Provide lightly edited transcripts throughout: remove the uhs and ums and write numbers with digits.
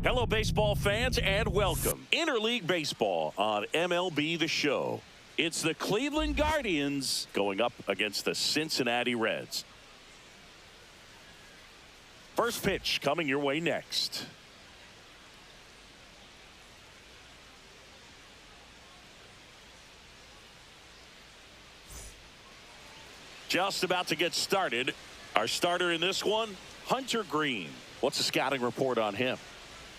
Hello, baseball fans, and welcome. Interleague Baseball on MLB The Show. It's the Cleveland Guardians going up against the Cincinnati Reds. First pitch coming your way next. Just about to get started. Our starter in this one, Hunter Green. What's the scouting report on him?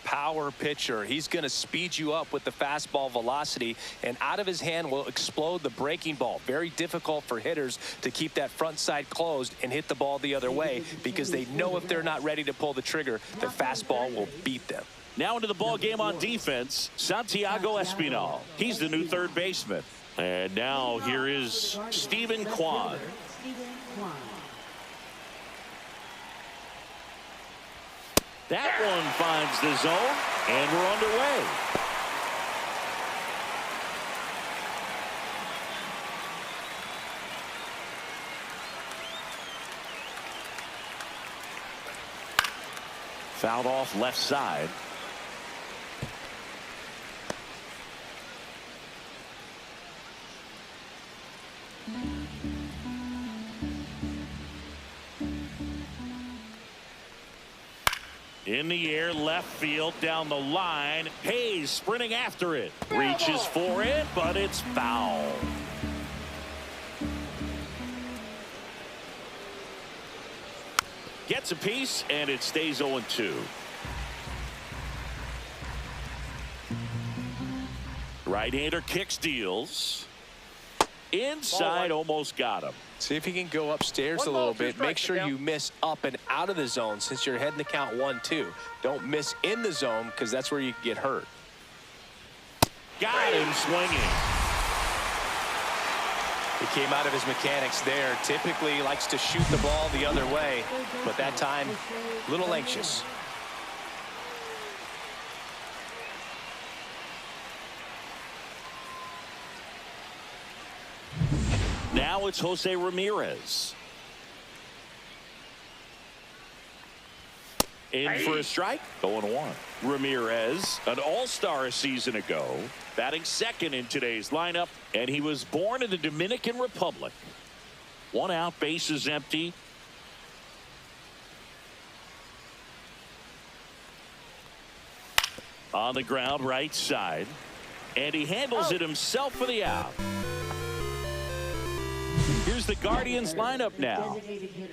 Power pitcher. He's going to speed you up with the fastball velocity, and out of his hand will explode the breaking ball. Very difficult for hitters to keep that front side closed and hit the ball the other way, because they know if they're not ready to pull the trigger, the fastball will beat them. Now into the ball game on defense, Santiago Espinal. He's the new third baseman. And now here is Steven Kwan. That one finds the zone, and we're underway. Fouled off left side. In the air, left field, down the line. Hayes sprinting after it. Reaches for it, but it's foul. Gets a piece, and it stays 0-2. Right-hander kicks, deals. Inside, almost got him. See if he can go upstairs a little bit. Make sure you miss up and out of the zone since you're heading to count 1-2. Don't miss in the zone, because that's where you can get hurt. Got him swinging. He came out of his mechanics there. Typically likes to shoot the ball the other way, but that time a little anxious. Now it's Jose Ramirez. In for a strike, 0-1. Ramirez, an all-star a season ago, batting second in today's lineup, and he was born in the Dominican Republic. One out, bases empty. On the ground, right side, and he handles it himself for the out. Here's the Guardians lineup now.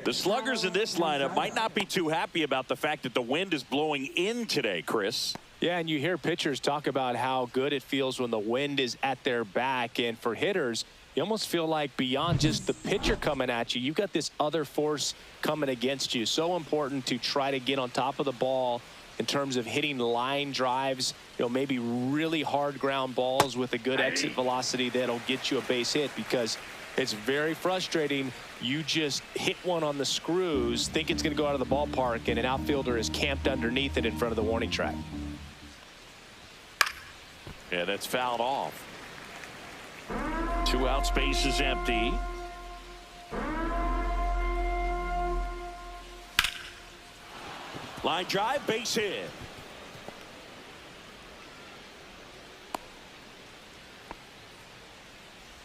The sluggers in this lineup might not be too happy about the fact that the wind is blowing in today, Chris. Yeah, and you hear pitchers talk about how good it feels when the wind is at their back. And for hitters, you almost feel like beyond just the pitcher coming at you, you've got this other force coming against you. So important to try to get on top of the ball in terms of hitting line drives, maybe really hard ground balls with a good exit velocity that'll get you a base hit, because it's very frustrating. You just hit one on the screws, think it's going to go out of the ballpark, and an outfielder is camped underneath it in front of the warning track. Yeah, that's fouled off. 2 out, space is empty. Line drive, base hit.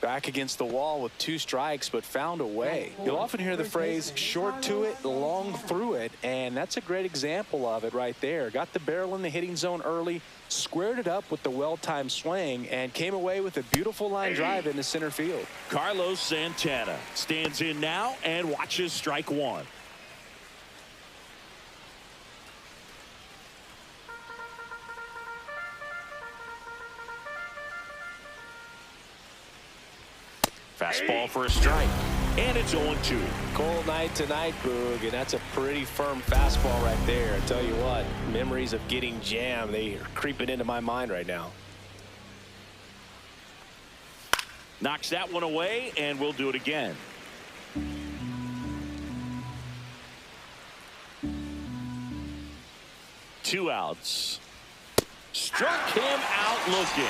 Back against the wall with 2 strikes, but found a way. You'll often hear the phrase short to it, long through it, and that's a great example of it right there. Got the barrel in the hitting zone early, squared it up with the well-timed swing, and came away with a beautiful line drive into center field. Carlos Santana stands in now and watches strike 1. Fastball for a strike, and it's 0-2. Cold night tonight, Boog, and that's a pretty firm fastball right there. I tell you what, memories of getting jammed, they are creeping into my mind right now. Knocks that one away, and we'll do it again. Two outs. Struck him out looking.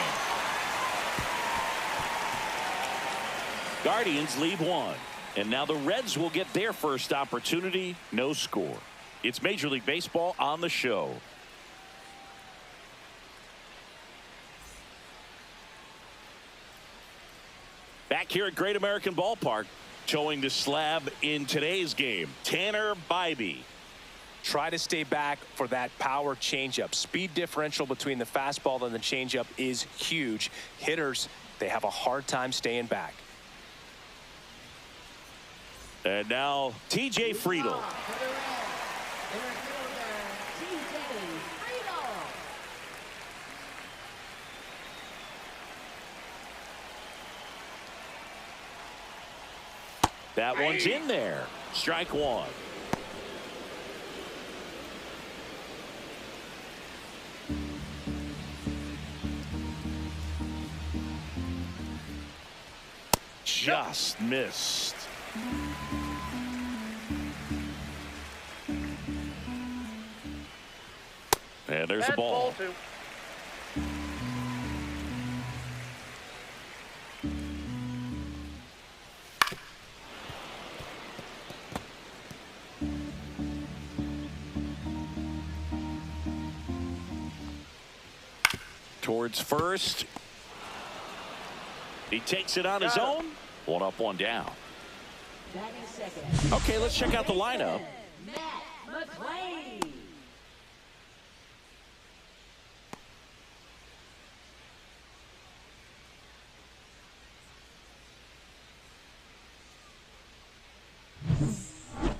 Guardians lead 1. And now the Reds will get their first opportunity. No score. It's Major League Baseball on the show. Back here at Great American Ballpark, towing the slab in today's game, Tanner Bybee. Try to stay back for that power changeup. Speed differential between the fastball and the changeup is huge. Hitters, they have a hard time staying back. And now TJ Friedl. That one's in there. Strike one. Just missed. And there's the ball. Towards first. He takes it on his own. One up, one down. Okay, let's check out the lineup.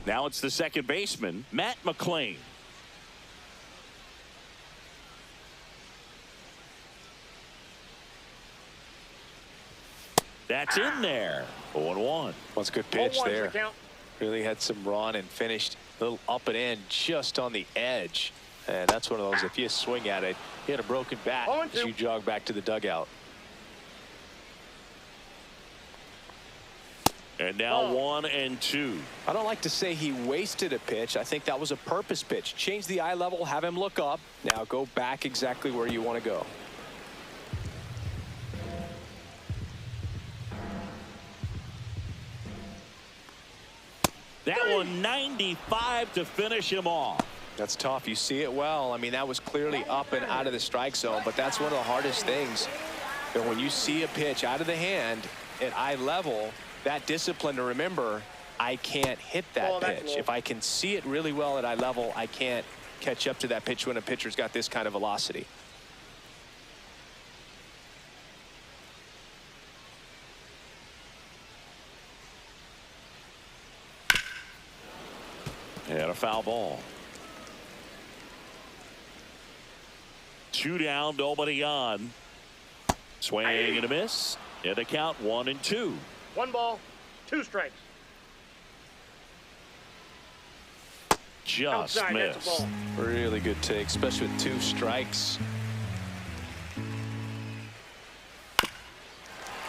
Now it's the second baseman, Matt McLain. That's in there. 0-1. That's a good pitch there. Really had some run and finished a little up and in just on the edge. And that's one of those, if you swing at it, you hit a broken bat as you jog back to the dugout. And now 1-2. I don't like to say he wasted a pitch. I think that was a purpose pitch. Change the eye level, have him look up. Now go back exactly where you want to go. That one 95 to finish him off. That's tough. You see it well. I mean, that was clearly up and out of the strike zone, but that's one of the hardest things. That when you see a pitch out of the hand at eye level, that discipline to remember, I can't hit that pitch. If I can see it really well at eye level, I can't catch up to that pitch when a pitcher's got this kind of velocity. And a foul ball. 2 down, nobody on. Swing and a miss. And the count 1-2. 1 ball, 2 strikes. Just Outside, missed. that's a ball. Really good take, especially with 2 strikes.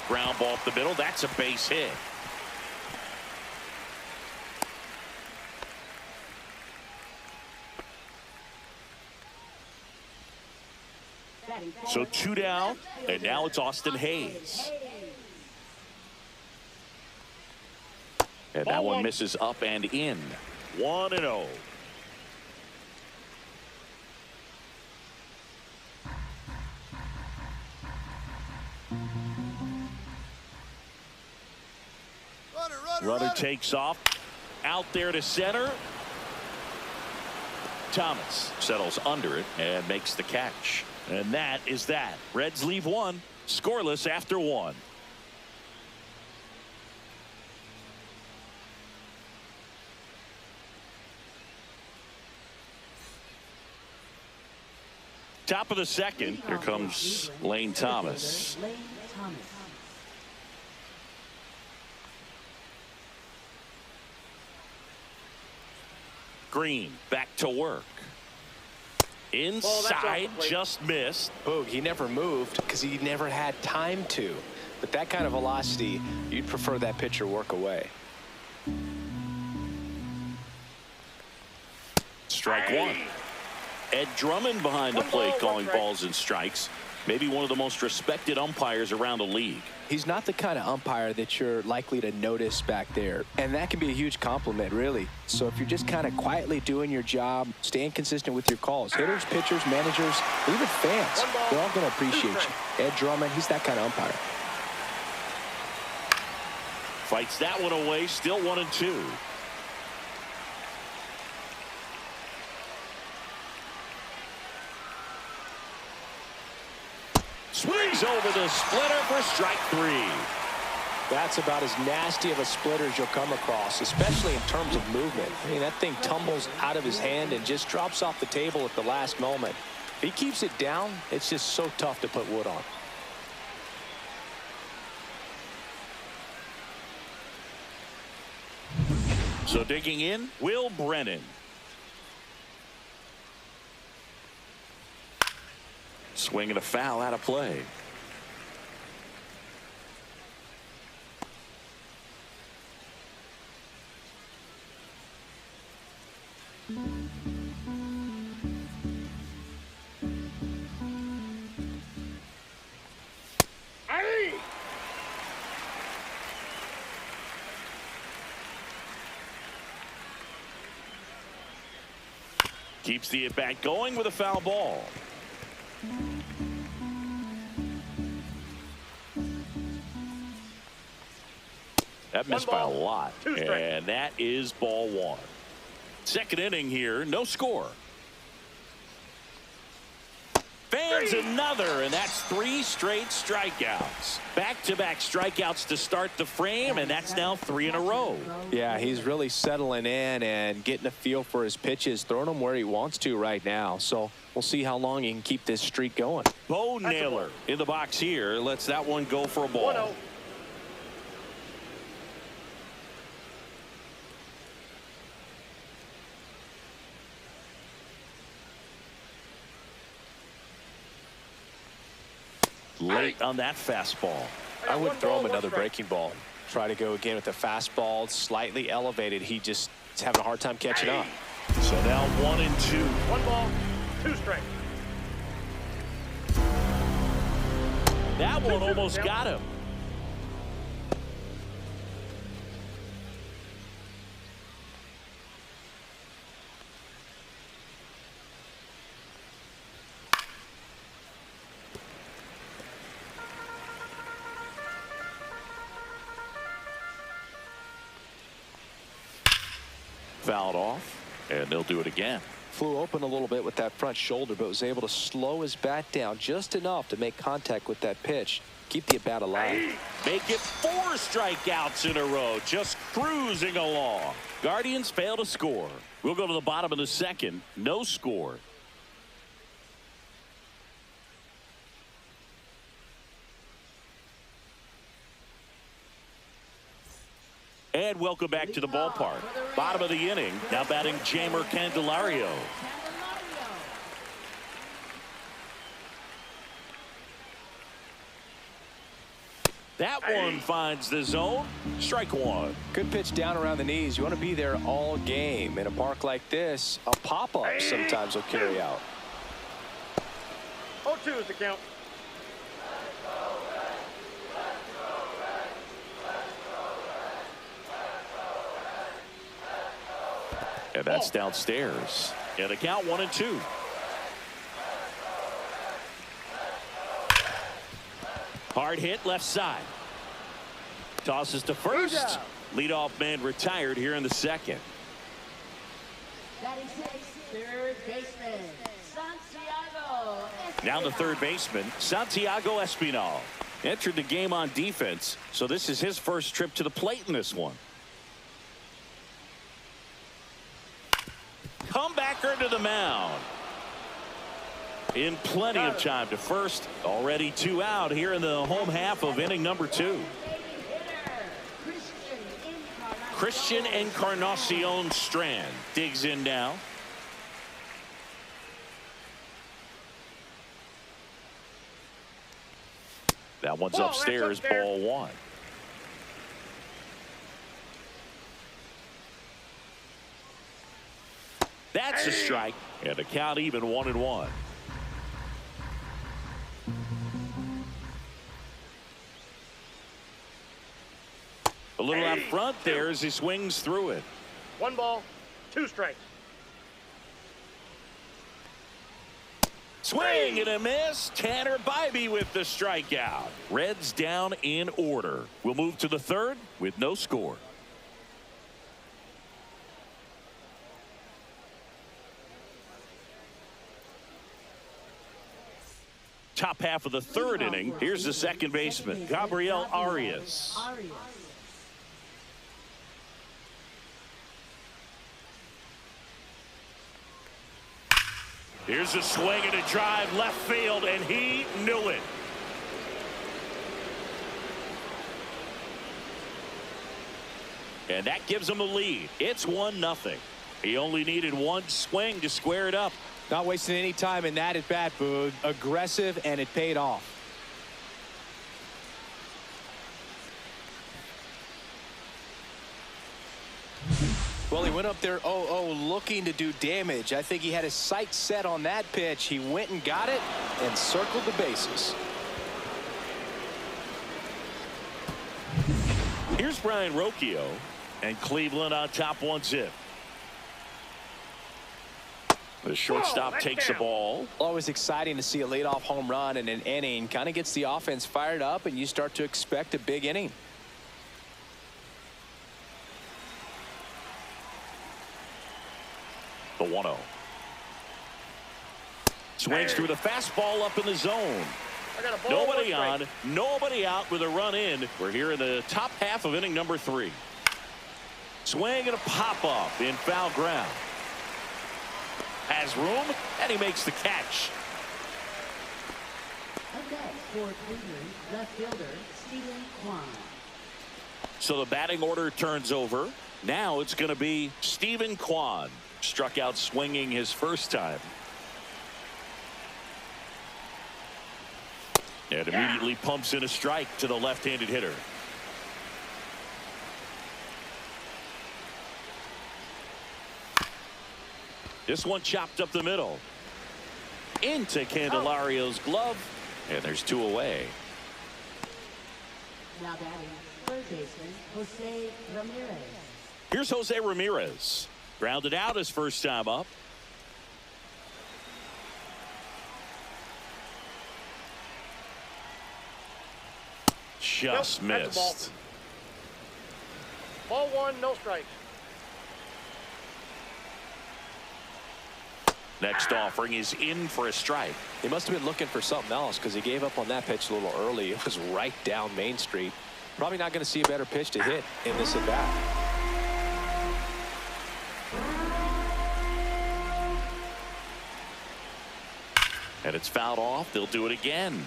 Ground ball up the middle. That's a base hit. So 2 down, and now it's Austin Hayes. And that one misses up and in. 1-0. Runner takes off. Out there to center. Thomas settles under it and makes the catch. And that is that. Reds leave 1 scoreless after 1. Top of the second. Here comes Lane Thomas. Green back to work. Inside, just missed. Boog, he never moved because he never had time to. But that kind of velocity, you'd prefer that pitcher work away. Strike 1. Ed Drummond behind the plate calling balls and strikes. Maybe one of the most respected umpires around the league. He's not the kind of umpire that you're likely to notice back there. And that can be a huge compliment, really. So if you're just kind of quietly doing your job, staying consistent with your calls, hitters, pitchers, managers, even fans, they're all going to appreciate you. Ed Drummond, he's that kind of umpire. Fights that one away. Still 1-2. Swings over the splitter for strike 3. That's about as nasty of a splitter as you'll come across, especially in terms of movement. I mean, that thing tumbles out of his hand and just drops off the table at the last moment. If he keeps it down, it's just so tough to put wood on. So digging in, Will Brennan. Swinging a foul out of play. Keeps the at-bat going with a foul ball. That missed by a lot. And that is ball 1. Second inning here, no score. Fans another, and that's 3 straight strikeouts. Back-to-back strikeouts to start the frame, and that's now 3 in a row. Yeah, he's really settling in and getting a feel for his pitches, throwing them where he wants to right now. So we'll see how long he can keep this streak going. Bo Naylor in the box here lets that one go for a ball. 1-0. Late on that fastball. I would throw him another breaking ball. Try to go again with the fastball, slightly elevated. He just is having a hard time catching up. So now 1-2. 1 ball, 2 strikes. That one almost got him. Fouled off, and they'll do it again. Flew open a little bit with that front shoulder, but was able to slow his bat down just enough to make contact with that pitch. Keep the at-bat alive. Make it 4 strikeouts in a row, just cruising along. Guardians fail to score. We'll go to the bottom of the second. No score. And welcome back to the ballpark. Bottom of the inning. Now batting Jamer Candelario. That one finds the zone. Strike 1. Good pitch down around the knees. You want to be there all game. In a park like this, a pop-up sometimes will carry out. 0-2 is the count. And that's downstairs. And the count 1-2. Hard hit left side. Tosses to first. Leadoff man retired here in the second. Third baseman, Santiago. Now the third baseman, Santiago Espinal. Entered the game on defense, so this is his first trip to the plate in this one. Comebacker to the mound. In plenty of time to first. Already 2 out here in the home half of inning number 2. Christian Encarnacion Strand digs in now. That one's upstairs, ball 1. That's a strike, and the count even 1-1. A little out front there as he swings through it. 1 ball, 2 strikes. Swing and a miss. Tanner Bybee with the strikeout. Reds down in order. We'll move to the third with no score. Top half of the third inning. Here's the second baseman, Gabriel Arias. Here's a swing and a drive left field, and he knew it. And that gives him a lead. It's 1-0. He only needed one swing to square it up. Not wasting any time in that at bat, Boog. Aggressive, and it paid off. Well, he went up there 0-0 looking to do damage. I think he had his sights set on that pitch. He went and got it and circled the bases. Here's Brian Rocchio, and Cleveland on top 1-0. The shortstop takes the ball. Always exciting to see a leadoff home run in an inning. Kind of gets the offense fired up, and you start to expect a big inning. The 1-0. Swings through the fastball up in the zone. Nobody on, nobody out with a run in. We're here in the top half of inning number 3. Swing and a pop-off in foul ground. Has room, and he makes the catch. Okay, for Cleveland, left fielder Stephen Kwan. So the batting order turns over. Now it's going to be Stephen Kwan. Struck out swinging his first time. And immediately pumps in a strike to the left-handed hitter. This one chopped up the middle. Into Candelario's glove. And there's 2 away. Now batting, third baseman Jose Ramirez. Here's Jose Ramirez. Grounded out his first time up. Just missed. Ball 1, no strikes. Next offering is in for a strike. He must have been looking for something else because he gave up on that pitch a little early. It was right down Main Street. Probably not going to see a better pitch to hit in this at bat. And it's fouled off. They'll do it again.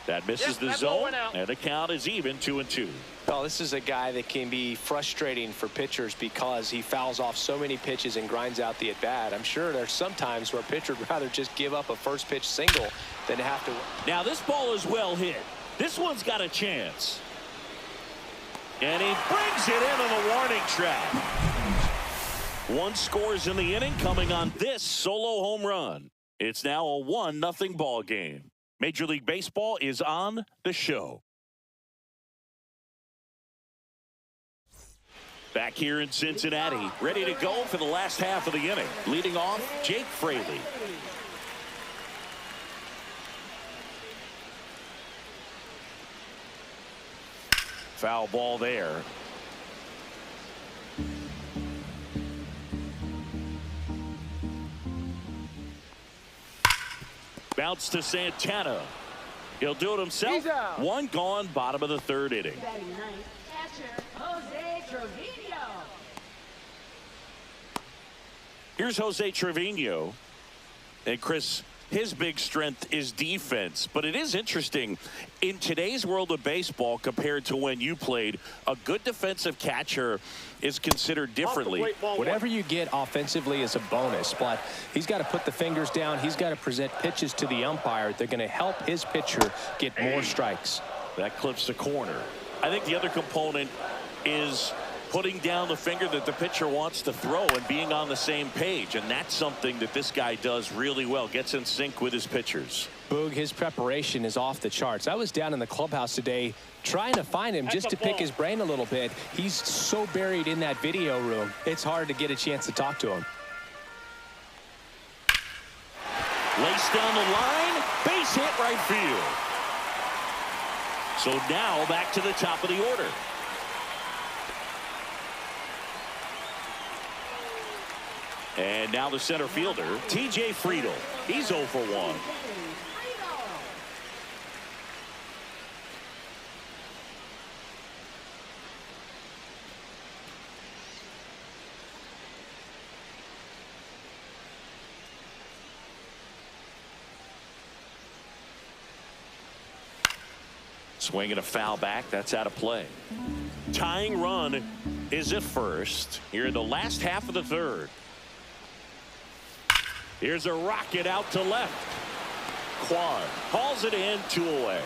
That misses the zone, and the count is even 2-2. Well, this is a guy that can be frustrating for pitchers because he fouls off so many pitches and grinds out the at-bat. I'm sure there's some times where a pitcher would rather just give up a first pitch single than to have to. Now this ball is well hit. This one's got a chance. And he brings it in on the warning track. 1 scores in the inning coming on this solo home run. It's now a 1-0 ball game. Major League Baseball is on the show. Back here in Cincinnati, ready to go for the last half of the inning. Leading off, Jake Fraley. Foul ball there. Bounce to Santana. He'll do it himself. 1 gone, bottom of the 3rd inning. Batting ninth, catcher Jose Trevino. Here's Jose Trevino. And Chris, his big strength is defense. But it is interesting, in today's world of baseball compared to when you played, a good defensive catcher is considered differently. Whatever you get offensively is a bonus, but he's got to put the fingers down. He's got to present pitches to the umpire. They're going to help his pitcher get more strikes. That clips the corner. I think the other component is putting down the finger that the pitcher wants to throw and being on the same page. And that's something that this guy does really well. Gets in sync with his pitchers. Boog, his preparation is off the charts. I was down in the clubhouse today trying to find him just to pick his brain a little bit. He's so buried in that video room, it's hard to get a chance to talk to him. Laced down the line, base hit right field. So now back to the top of the order. And now the center fielder, T.J. Friedel. He's 0 for 1. Swinging a foul back. That's out of play. Tying run is at first here in the last half of the third. Here's a rocket out to left. Quan hauls it in, 2 away.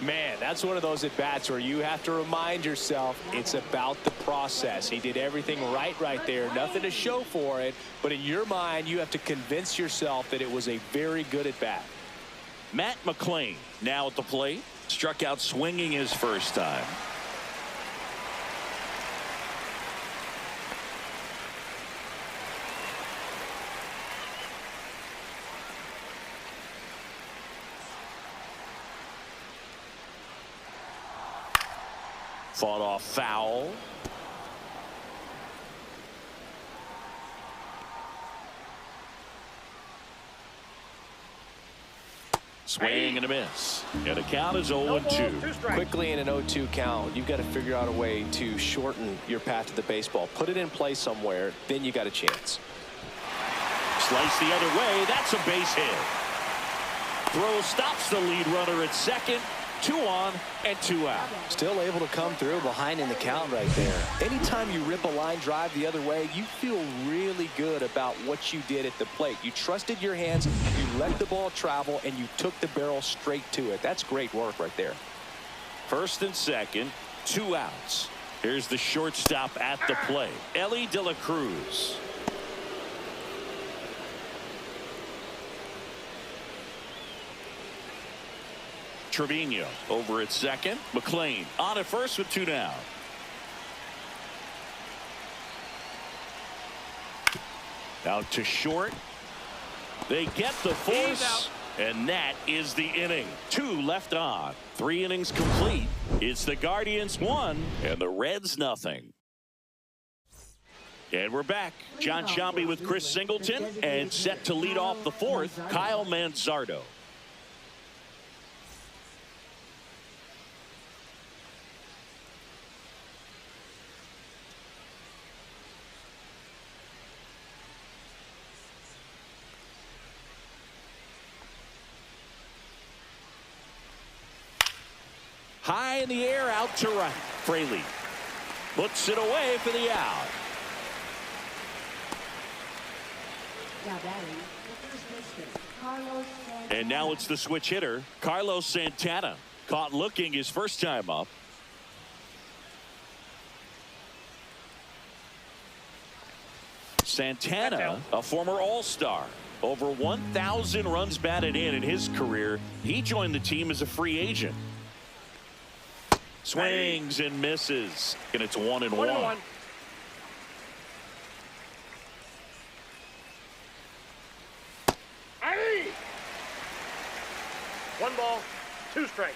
Man, that's one of those at-bats where you have to remind yourself it's about the process. He did everything right there. Nothing to show for it. But in your mind, you have to convince yourself that it was a very good at-bat. Matt McClain now at the plate. Struck out swinging his first time. Fought off foul. Swing and a miss. And the count is 0-2. Quickly in an 0-2 count, you've got to figure out a way to shorten your path to the baseball. Put it in play somewhere, then you got a chance. Slice the other way. That's a base hit. Throw stops the lead runner at second. 2 on and 2 out. Still able to come through behind in the count right there. Anytime you rip a line drive the other way, you feel really good about what you did at the plate. You trusted your hands, you let the ball travel, and you took the barrel straight to it. That's great work right there. First and second, 2 outs. Here's the shortstop at the plate, Ellie De La Cruz. Trevino over at second. McClain on at first with 2 down. Out to short. They get the force, and that is the inning. 2 left on. 3 innings complete. It's the Guardians 1 and the Reds nothing. And we're back. John Sciambi with Chris Singleton, and set to lead off the 4th, Kyle Manzardo. High in the air, out to right. Fraley puts it away for the out. And now it's the switch hitter, Carlos Santana. Caught looking his first time up. Santana, a former All-Star. Over 1,000 runs batted in his career. He joined the team as a free agent. Swings and misses, and it's 1-1. 1-1. Hey! 1 ball, 2 strikes.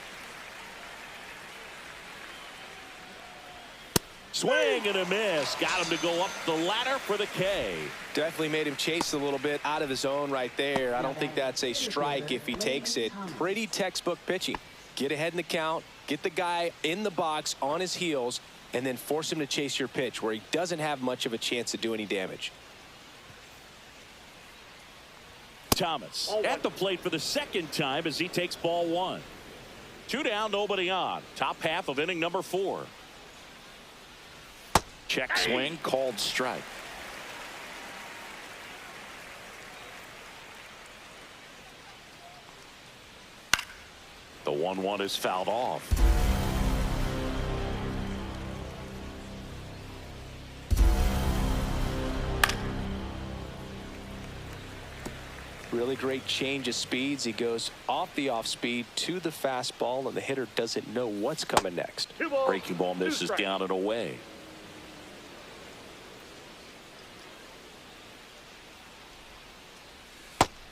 Swing and a miss. Got him to go up the ladder for the K. Definitely made him chase a little bit out of his zone right there. I don't think that's a strike if he takes it. Pretty textbook pitching. Get ahead in the count, get the guy in the box on his heels, and then force him to chase your pitch where he doesn't have much of a chance to do any damage. Thomas at the plate for the second time as he takes ball 1. 2 down, nobody on. Top half of inning number 4. Check swing, called strike. The 1-1 is fouled off. Really great change of speeds. He goes off the off speed to the fastball, and the hitter doesn't know what's coming next. Breaking ball misses down and away.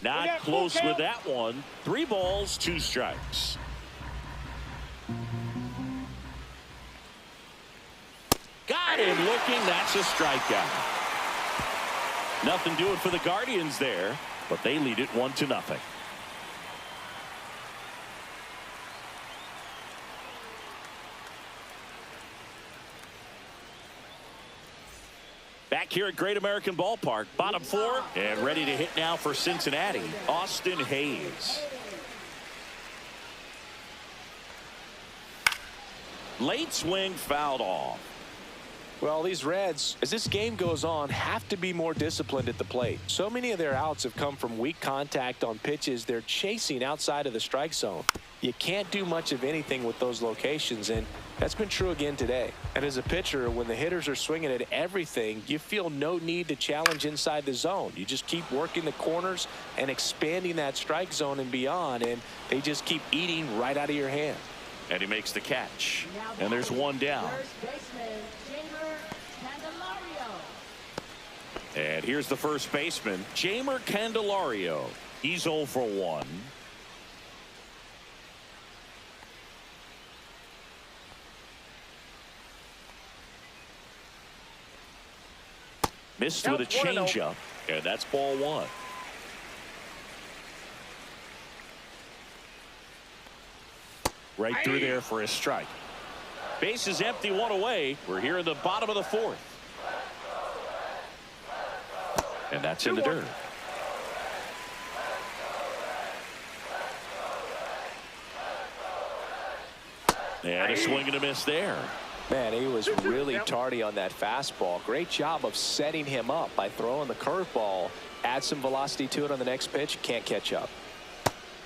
Not close with that one. 3 balls, 2 strikes. Got him looking. That's a strikeout. Nothing doing for the Guardians there, but they lead it 1-0. Back here at Great American Ballpark, bottom 4, and ready to hit now for Cincinnati, Austin Hayes. Late swing fouled off. Well, these Reds, as this game goes on, have to be more disciplined at the plate. So many of their outs have come from weak contact on pitches they're chasing outside of the strike zone. You can't do much of anything with those locations, and that's been true again today. And as a pitcher, when the hitters are swinging at everything, you feel no need to challenge inside the zone. You just keep working the corners and expanding that strike zone and beyond, and they just keep eating right out of your hand. And he makes the catch. And there's one down. And here's the first baseman, Jeimer Candelario. He's 0 for 1. Missed with a changeup, and that's ball 1. Right through there for a strike. Base is empty, 1 away. We're here in the bottom of the 4th. And that's in the dirt. And a swing and a miss there. Man, he was really tardy on that fastball. Great job of setting him up by throwing the curveball. Add some velocity to it on the next pitch. Can't catch up.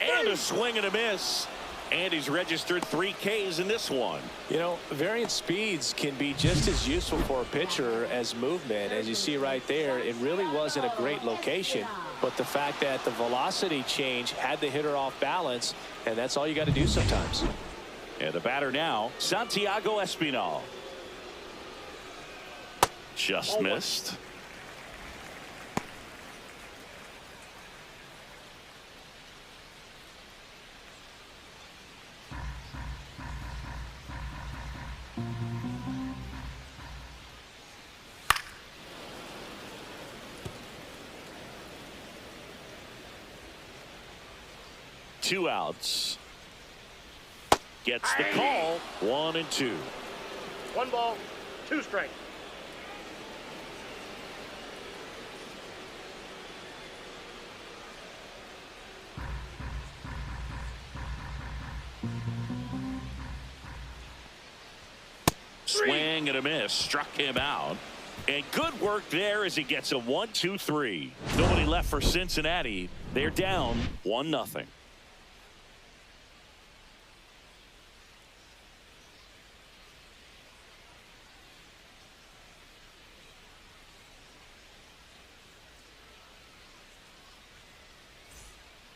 And a swing and a miss. And he's registered 3 Ks in this one. You know, variant speeds can be just as useful for a pitcher as movement. As you see right there, it really wasn't a great location. But the fact that the velocity change had the hitter off balance, and that's all you got to do sometimes. And the batter now, Santiago Espinal. Just missed. Two outs. Gets the call. 1 and 2. 1 ball, 2 strikes. Swing and a miss. Struck him out. And good work there as he gets a 1-2-3. Nobody left for Cincinnati. They're down 1-0.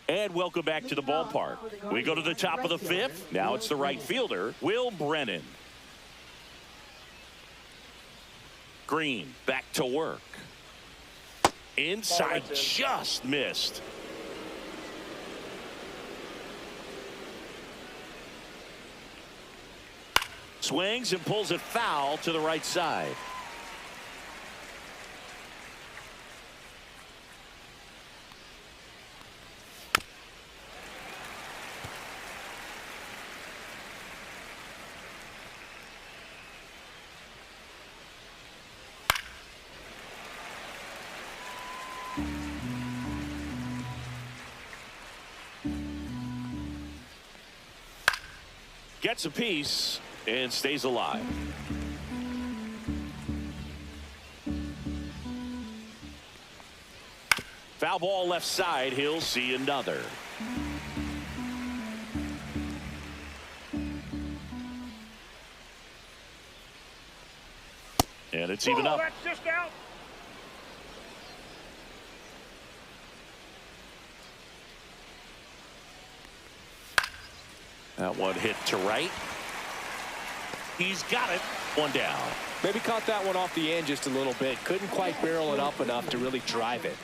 And welcome back to the ballpark. We go to the top of the 5th. Now it's the right fielder, Will Brennan. Green back to work. Inside, just missed. Swings and pulls it foul to the right side. Gets a piece and stays alive. Foul ball left side. He'll see another. And it's even up. That's just out. That one hit to right. He's got it. One down. Maybe caught that one off the end just a little bit. Couldn't quite barrel it up enough to really drive it.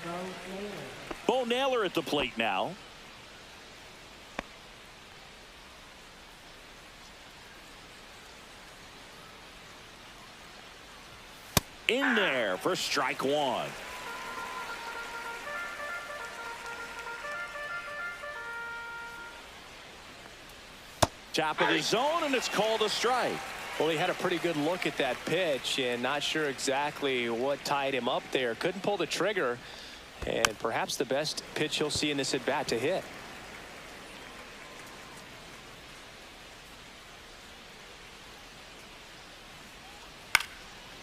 Bo Naylor at the plate now. In there for strike one. Top of the zone, and it's called a strike. Well, he had a pretty good look at that pitch and not sure exactly what tied him up there. Couldn't pull the trigger, and perhaps the best pitch he'll see in this at bat to hit.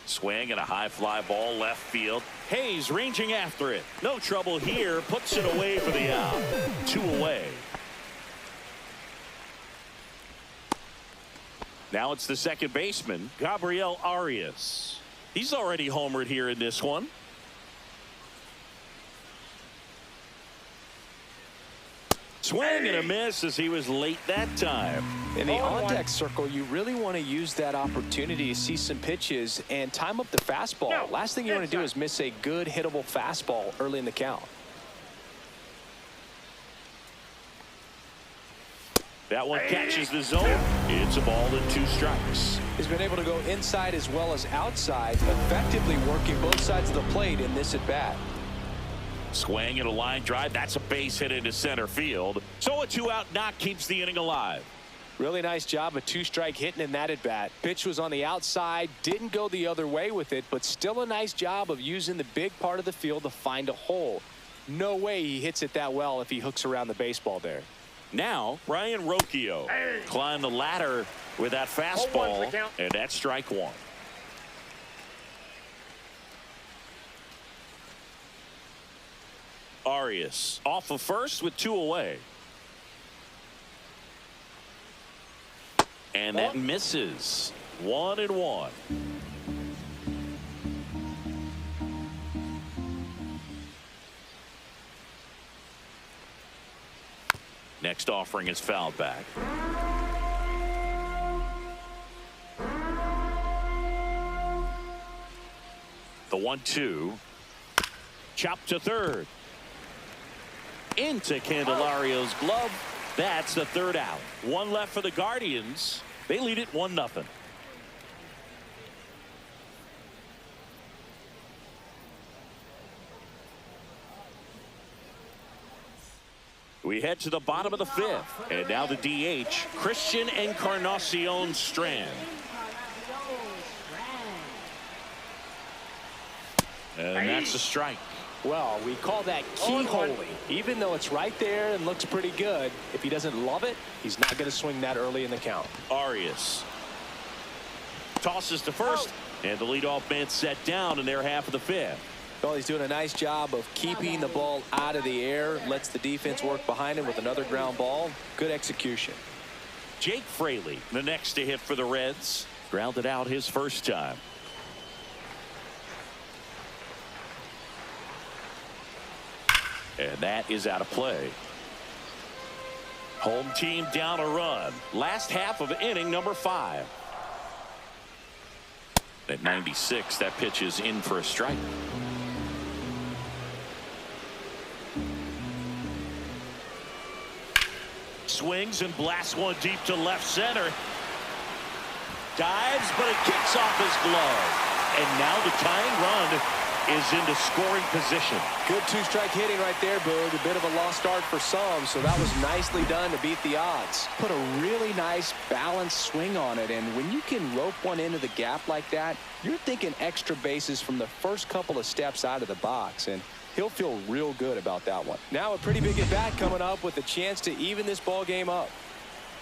Swing and a high fly ball left field. Hayes ranging after it. No trouble here. Puts it away for the out. 2 away. Now it's the second baseman, Gabriel Arias. He's already homered here in this one. Swing and a miss as he was late that time. In the on-deck circle, you really want to use that opportunity to see some pitches and time up the fastball. No, Last thing you want to do is miss a good hittable fastball early in the count. That one catches the zone. It's a ball and 2 strikes. He's been able to go inside as well as outside, effectively working both sides of the plate in this at-bat. Swing and a line drive. That's a base hit into center field. So a 2-out knock keeps the inning alive. Really nice job of 2-strike hitting in that at-bat. Pitch was on the outside, didn't go the other way with it, but still a nice job of using the big part of the field to find a hole. No way he hits it that well if he hooks around the baseball there. Now, Brian Rocchio climbed the ladder with that fastball, and that's strike one. Arias off of first with 2 away. And that misses. 1-1. Next offering is fouled back. The 1-2. Chopped to third. Into Candelario's glove. That's the 3rd out. 1 left for the Guardians. They lead it 1-0. We head to the bottom of the 5th, and now the DH, Christian Encarnacion Strand. And that's a strike. Well, we call that keyholing. Even though it's right there and looks pretty good, if he doesn't love it, he's not going to swing that early in the count. Arias tosses to first, and the leadoff man set down in their half of the 5th. Well, he's doing a nice job of keeping the ball out of the air, lets the defense work behind him with another ground ball. Good execution. Jake Fraley, the next to hit for the Reds, grounded out his first time. And that is out of play. Home team down a run. Last half of inning number 5. At 96, that pitch is in for a strike. Swings and blasts one deep to left center. Dives, but it kicks off his glove. And now the tying run is into scoring position. Good 2-strike hitting right there, Boog. A bit of a lost start for some, so that was nicely done to beat the odds. Put a really nice balanced swing on it, and when you can rope one into the gap like that, you're thinking extra bases from the first couple of steps out of the box, and he'll feel real good about that one. Now a pretty big at-bat coming up with a chance to even this ball game up.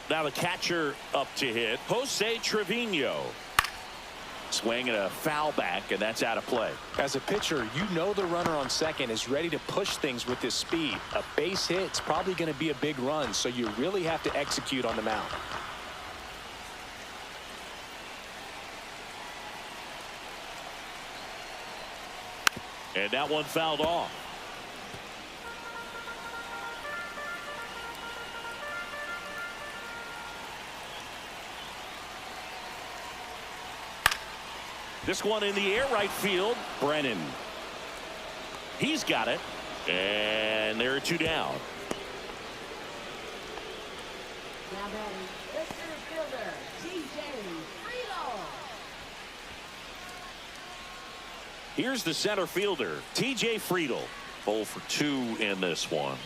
Now the catcher up to hit, Jose Trevino. Swing and a foul back, and that's out of play. As a pitcher, you know the runner on second is ready to push things with his speed. A base hit's probably going to be a big run, so you really have to execute on the mound. And that one fouled off. This one in the air right field. Brennan. He's got it. And there are two down. Now batting, the center fielder, TJ Friedel. Here's the center fielder, TJ Friedel. 0 for 2 in this one.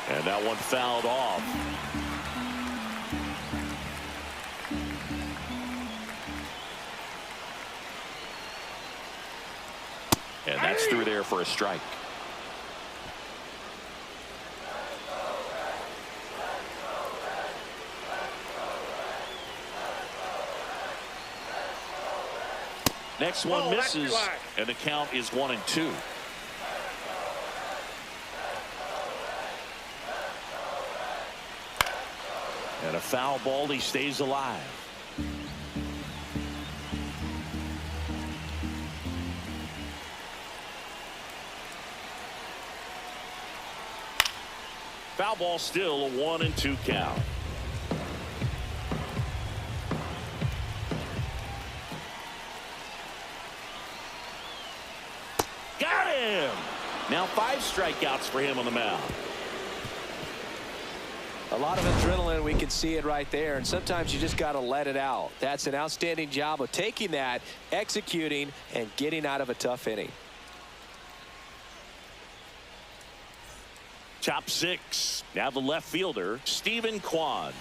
And that one fouled off. And that's through there for a strike. Next one misses, and the count is 1-2. And a foul ball, he stays alive. Foul ball, still a 1-2 count. Got him! Now 5 strikeouts for him on the mound. A lot of adrenaline, we can see it right there, and sometimes you just got to let it out. That's an outstanding job of taking that, executing, and getting out of a tough inning. Top 6. Now the left fielder, Stephen Kwan.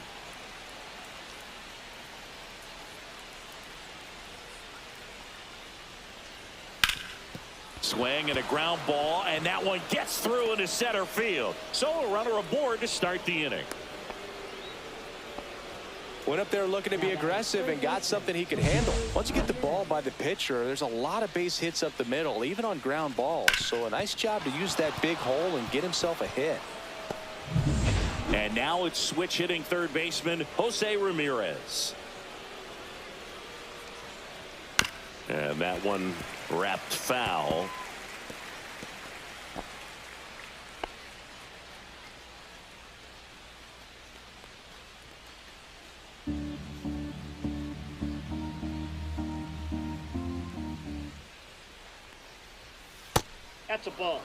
Swing and a ground ball, and that one gets through into center field. So a runner aboard to start the inning. Went up there looking to be aggressive and got something he could handle. Once you get the ball by the pitcher, there's a lot of base hits up the middle, even on ground balls. So a nice job to use that big hole and get himself a hit. And now it's switch hitting third baseman Jose Ramirez. And that one wrapped foul. That's a ball.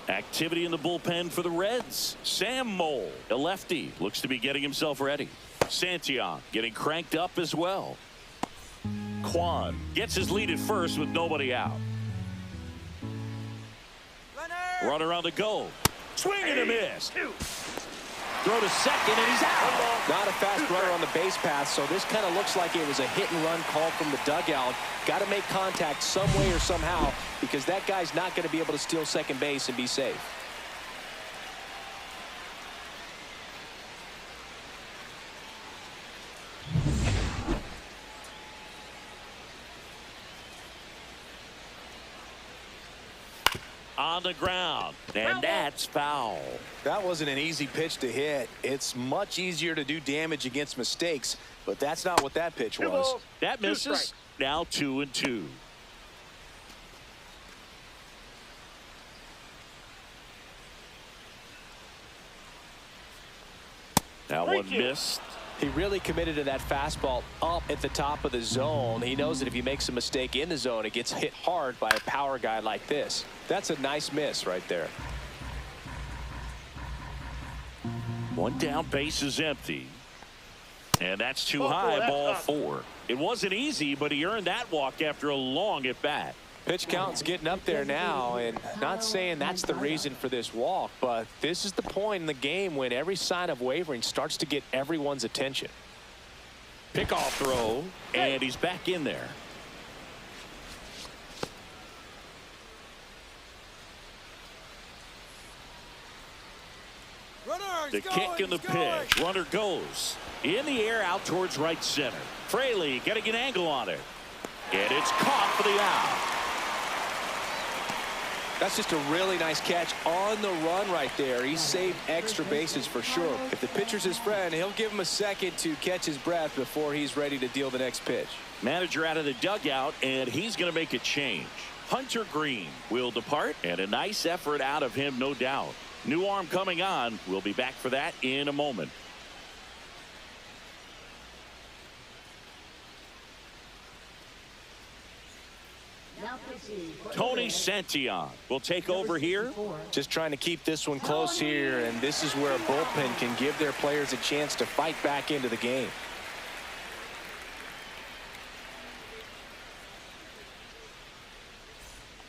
Activity in the bullpen for the Reds. Sam Mole, a lefty, looks to be getting himself ready. Santillan getting cranked up as well. Kwan gets his lead at first with nobody out. Runner on the go. Swing and a miss. Throw to second, and he's out. Not a fast runner on the base path, so this kind of looks like it was a hit-and-run call from the dugout. Got to make contact some way or somehow, because that guy's not going to be able to steal second base and be safe. On the ground, and that's foul. That wasn't an easy pitch to hit. It's much easier to do damage against mistakes, but that's not what that pitch was. That misses. Now 2-2. That one missed. He really committed to that fastball up at the top of the zone. He knows that if he makes a mistake in the zone, it gets hit hard by a power guy like this. That's a nice miss right there. One down, base is empty. And that's too high, ball 4. It wasn't easy, but he earned that walk after a long at bat. Pitch count's getting up there now, and not saying that's the reason for this walk, but this is the point in the game when every sign of wavering starts to get everyone's attention. Pickoff throw, and he's back in there. The kick and the pitch. Runner goes in the air out towards right center. Fraley getting an angle on it. And it's caught for the out. That's just a really nice catch on the run right there. He saved extra bases for sure. If the pitcher's his friend, he'll give him a second to catch his breath before he's ready to deal the next pitch. Manager out of the dugout, and he's going to make a change. Hunter Green will depart, and a nice effort out of him, no doubt. New arm coming on. We'll be back for that in a moment. Tony Santillan will take over here. Just trying to keep this one close here, and this is where a bullpen can give their players a chance to fight back into the game.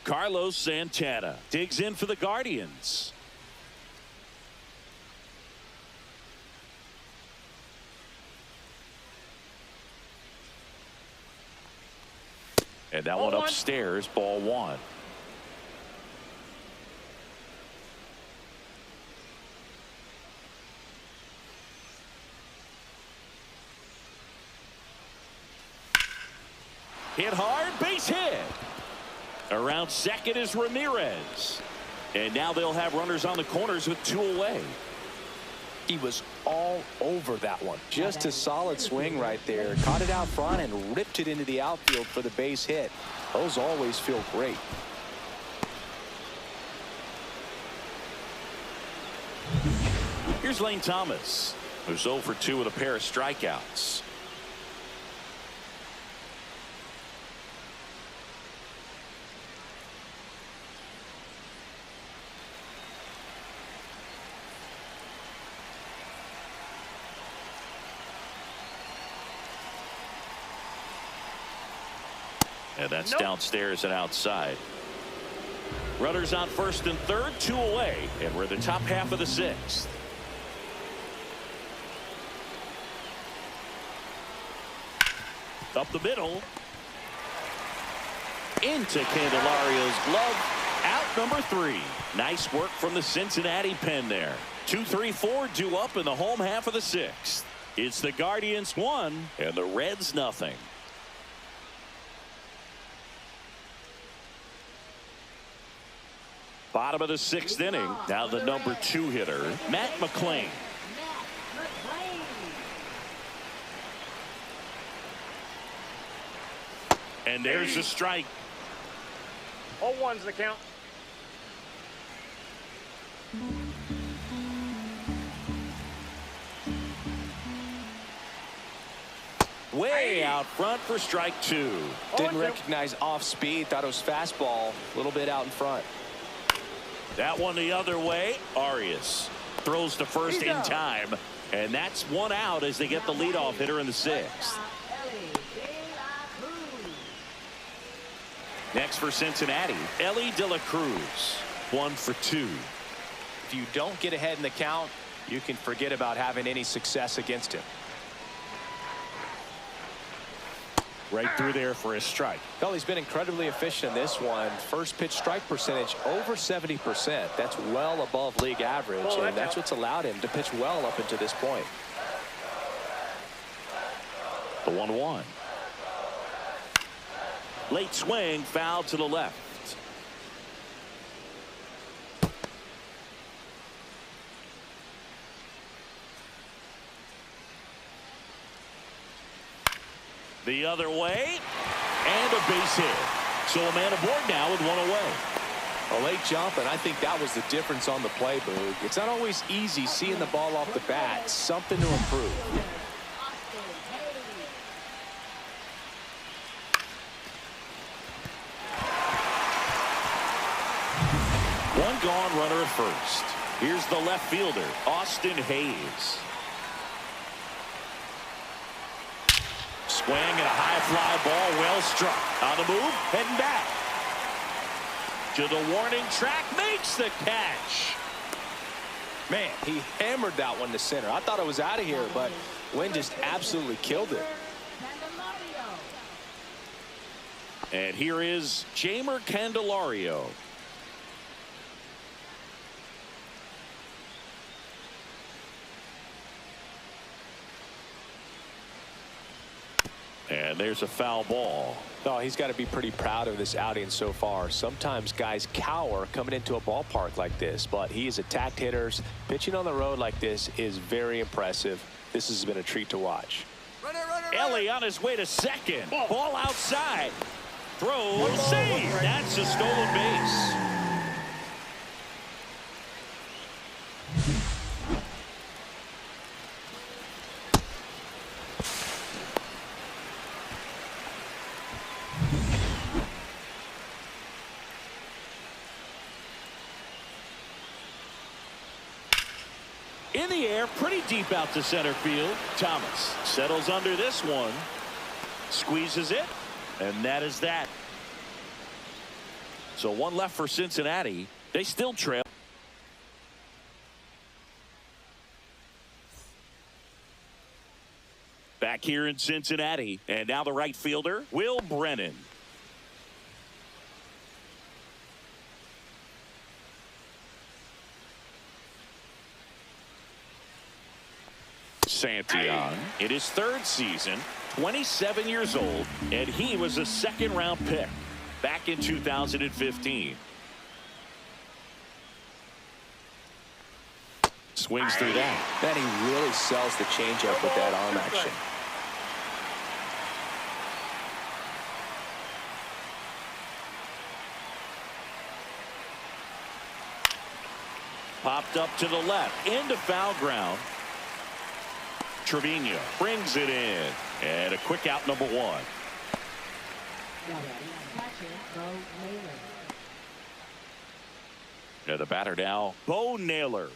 Carlos Santana digs in for the Guardians. And that one upstairs, ball one. Hit hard, base hit. Around second is Ramirez. And now they'll have runners on the corners with 2 away. He was all over that one. Just a solid swing right there. Caught it out front and ripped it into the outfield for the base hit. Those always feel great. Here's Lane Thomas, who's 0 for 2 with a pair of strikeouts. And that's downstairs and outside. Runners on first and third, 2 away, and we're the top half of the 6th. Up the middle. Into Candelario's glove. Out number 3. Nice work from the Cincinnati pen there. 2-3-4 due up in the home half of the 6th. It's the Guardians 1 and the Reds nothing. Bottom of the 6th inning. Now the number 2 hitter, Matt McClain. And there's a strike. 0-1's the count. Way out front for strike 2. Didn't recognize off speed. Thought it was fastball. A little bit out in front. That one the other way. Arias throws to first in time. And that's 1 out as they get the leadoff hitter in the 6th. Next for Cincinnati, Ellie De La Cruz. 1 for 2. If you don't get ahead in the count, you can forget about having any success against him. Right through there for a strike. Well, he's been incredibly efficient in this one. First pitch strike percentage over 70%. That's well above league average, and that's what's allowed him to pitch well up until this point. The 1-1. Late swing, foul to the left. The other way, and a base hit. So a man aboard now with 1 away. A late jump, and I think that was the difference on the play, Boog. It's not always easy seeing the ball off the bat. Something to improve. One gone, runner at first. Here's the left fielder, Austin Hayes. Swing and a high fly ball, well struck. On the move, heading back. To the warning track, makes the catch. Man, he hammered that one to center. I thought it was out of here, but Wynn just absolutely killed it. And here is Jeimer Candelario. And there's a foul ball. Oh, he's got to be pretty proud of this outing so far. Sometimes guys cower coming into a ballpark like this, but he has attacked hitters. Pitching on the road like this is very impressive. This has been a treat to watch. Ellie on his way to second. Ball outside. Throw, save. That's a stolen base. In the air, pretty deep out to center field. Thomas settles under this one. Squeezes it. And that is that. So one left for Cincinnati. They still trail. Back here in Cincinnati. And now the right fielder, Will Brennan. Santillan in his third season, 27 years old, and he was a second-round pick back in 2015. Swings through that. Then he really sells the changeup with that arm action. Popped up to the left, into foul ground. Trevino brings it in, and a quick out, number one. And the batter now, Bo Naylor.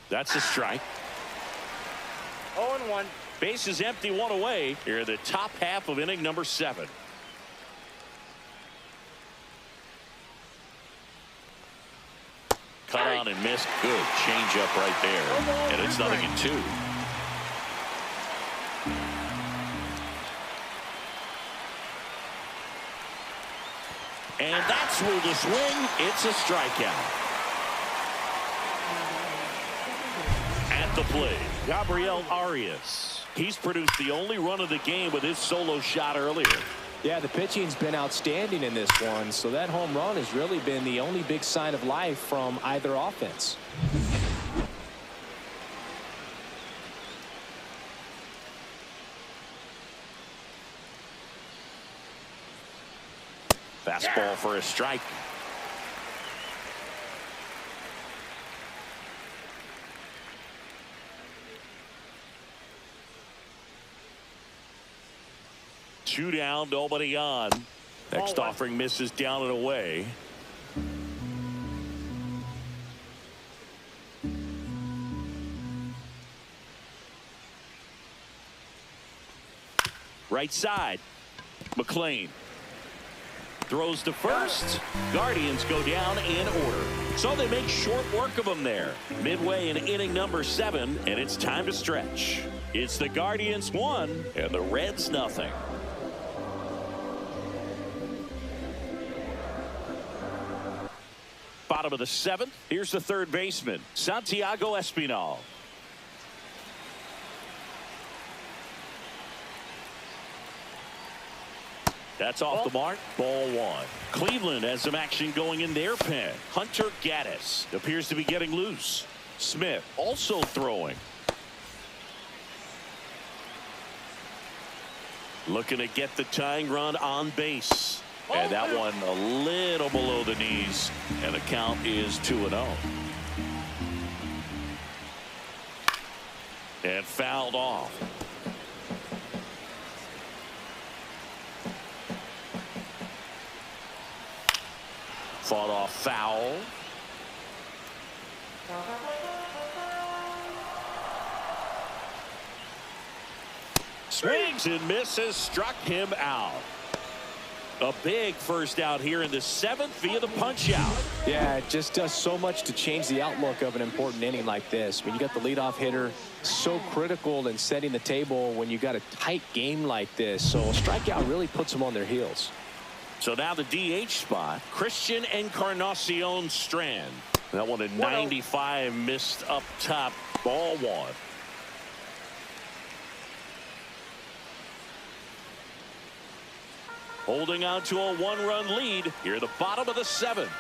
That's a strike. 0-1. Base is empty, one away. Here, the top half of inning number 7. Cut on and missed. Good changeup right there. And it's 0-2. And that's where the swing. It's a strikeout. At the plate, Gabriel Arias. He's produced the only run of the game with his solo shot earlier. Yeah, the pitching's been outstanding in this one, so that home run has really been the only big sign of life from either offense. Fastball for a strike. Two down, nobody on. Next offering misses down and away. Right side. McLean throws to first. Guardians go down in order. So they make short work of them there. Midway in inning number 7, and it's time to stretch. It's the Guardians 1 and the Reds nothing. Bottom of the 7th. Here's the third baseman, Santiago Espinal. That's off the mark. Ball 1. Cleveland has some action going in their pen. Hunter Gaddis appears to be getting loose. Smith also throwing. Looking to get the tying run on base. And that one a little below the knees. And the count is 2-0. And fouled off. Fought off foul. Swings and misses, struck him out. A big first out here in the 7th via the punch out. Yeah, it just does so much to change the outlook of an important inning like this. When you got the leadoff hitter, so critical in setting the table when you got a tight game like this. So a strikeout really puts them on their heels. So now the DH spot, Christian Encarnacion Strand. That one at 95 missed up top. Ball one. Holding on to a one-run lead here at the bottom of the seventh.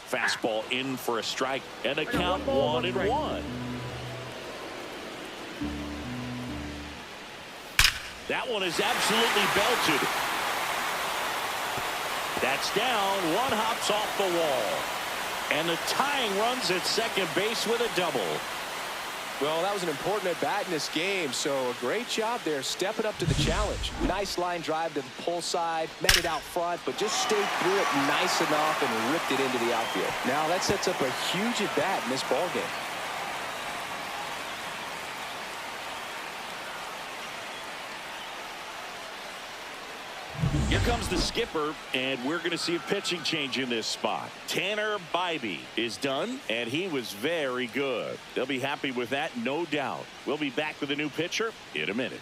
Fastball in for a strike and a count 1-1. That one is absolutely belted. That's down. One hops off the wall. And the tying runs at second base with a double. Well, that was an important at bat in this game, so a great job there stepping up to the challenge. Nice line drive to the pull side, met it out front, but just stayed through it nice enough and ripped it into the outfield. Now that sets up a huge at bat in this ball game. Here comes the skipper, and we're going to see a pitching change in this spot. Tanner Bybee is done, and he was very good. They'll be happy with that, no doubt. We'll be back with a new pitcher in a minute.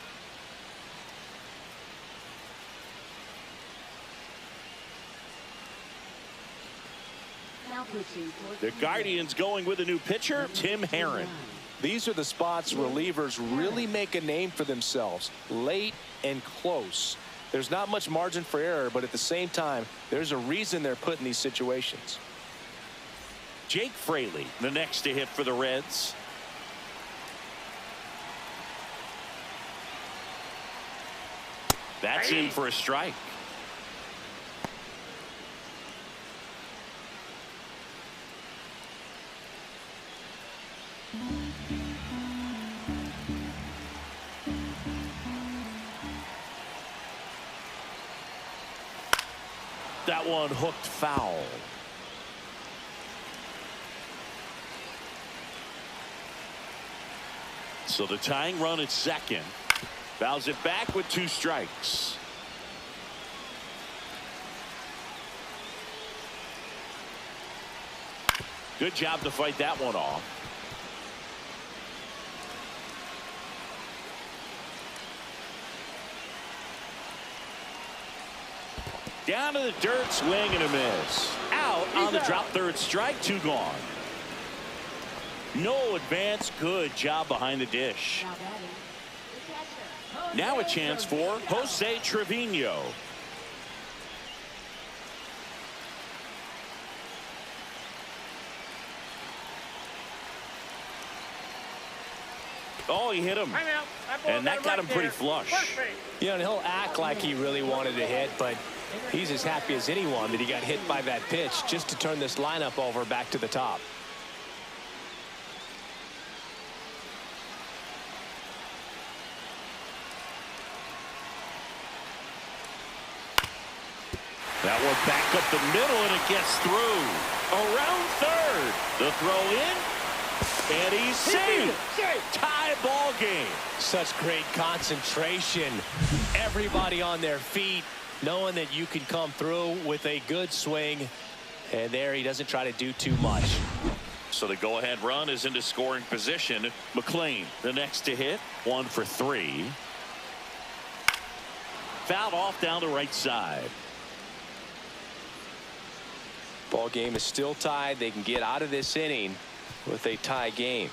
The Guardians going with a new pitcher, Tim Herron. These are the spots relievers really make a name for themselves, late and close. There's not much margin for error, but at the same time, there's a reason they're put in these situations. Jake Fraley, the next to hit for the Reds. That's in for a strike. That one hooked foul. So the tying run at second. Fouls it back with 2 strikes. Good job to fight that one off. Down to the dirt, swing and a miss. Out on the drop, third strike, 2 gone. No advance, good job behind the dish. Now a chance for Jose Trevino. Oh, he hit him. And that got him pretty flush. Yeah, and he'll act like he really wanted to hit, but he's as happy as anyone that he got hit by that pitch just to turn this lineup over back to the top. That one back up the middle, and it gets through. Around third. The throw in. And he's safe. Tie ball game. Such great concentration. Everybody on their feet, knowing that you can come through with a good swing. And there he doesn't try to do too much. So the go-ahead run is into scoring position. McLean, the next to hit. 1 for 3. Fouled off down the right side. Ball game is still tied. They can get out of this inning with a tie game.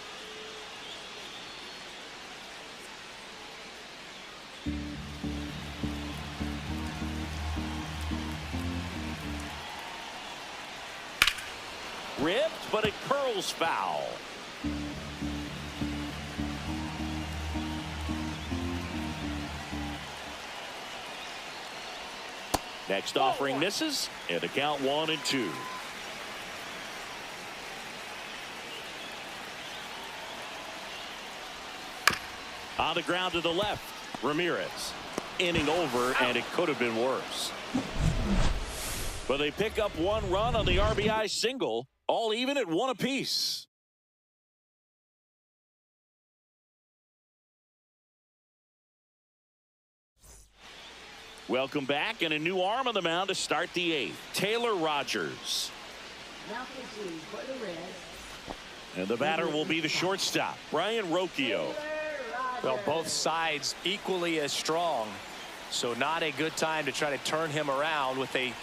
Ripped, but it curls foul. Next offering misses, and the count 1-2. On the ground to the left, Ramirez. Inning over, and it could have been worse. But they pick up 1 run on the RBI single, all even at 1 apiece. Welcome back, and a new arm on the mound to start the 8th. Taylor Rogers. And the batter will be the shortstop, Brian Rocchio. Well, both sides equally as strong. So not a good time to try to turn him around with a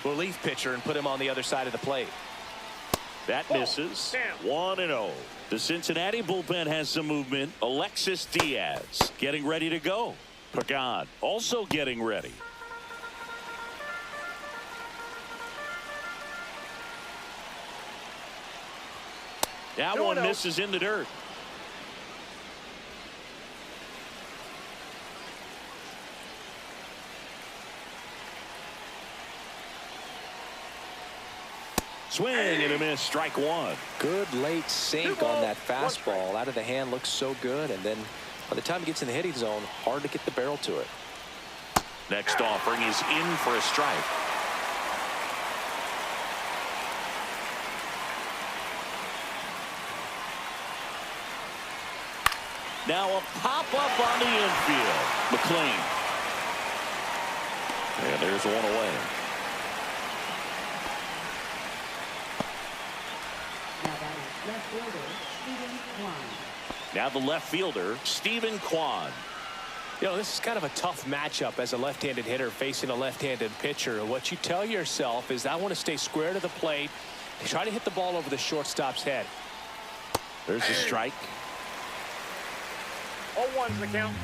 relief pitcher and put him on the other side of the plate. That misses. 1-0. The Cincinnati bullpen has some movement. Alexis Diaz getting ready to go. Pagan also getting ready. That one misses in the dirt. Swing and a miss. Strike one. Good late sink on that fastball. Out of the hand, looks so good. And then by the time he gets in the hitting zone, hard to get the barrel to it. Next offering is in for a strike. Now a pop-up on the infield. McLean. And there's one away. Now the left fielder, Stephen Kwan. You know, this is kind of a tough matchup as a left-handed hitter facing a left-handed pitcher. And what you tell yourself is, I want to stay square to the plate, try to hit the ball over the shortstop's head. There's a strike. 0-1's the count.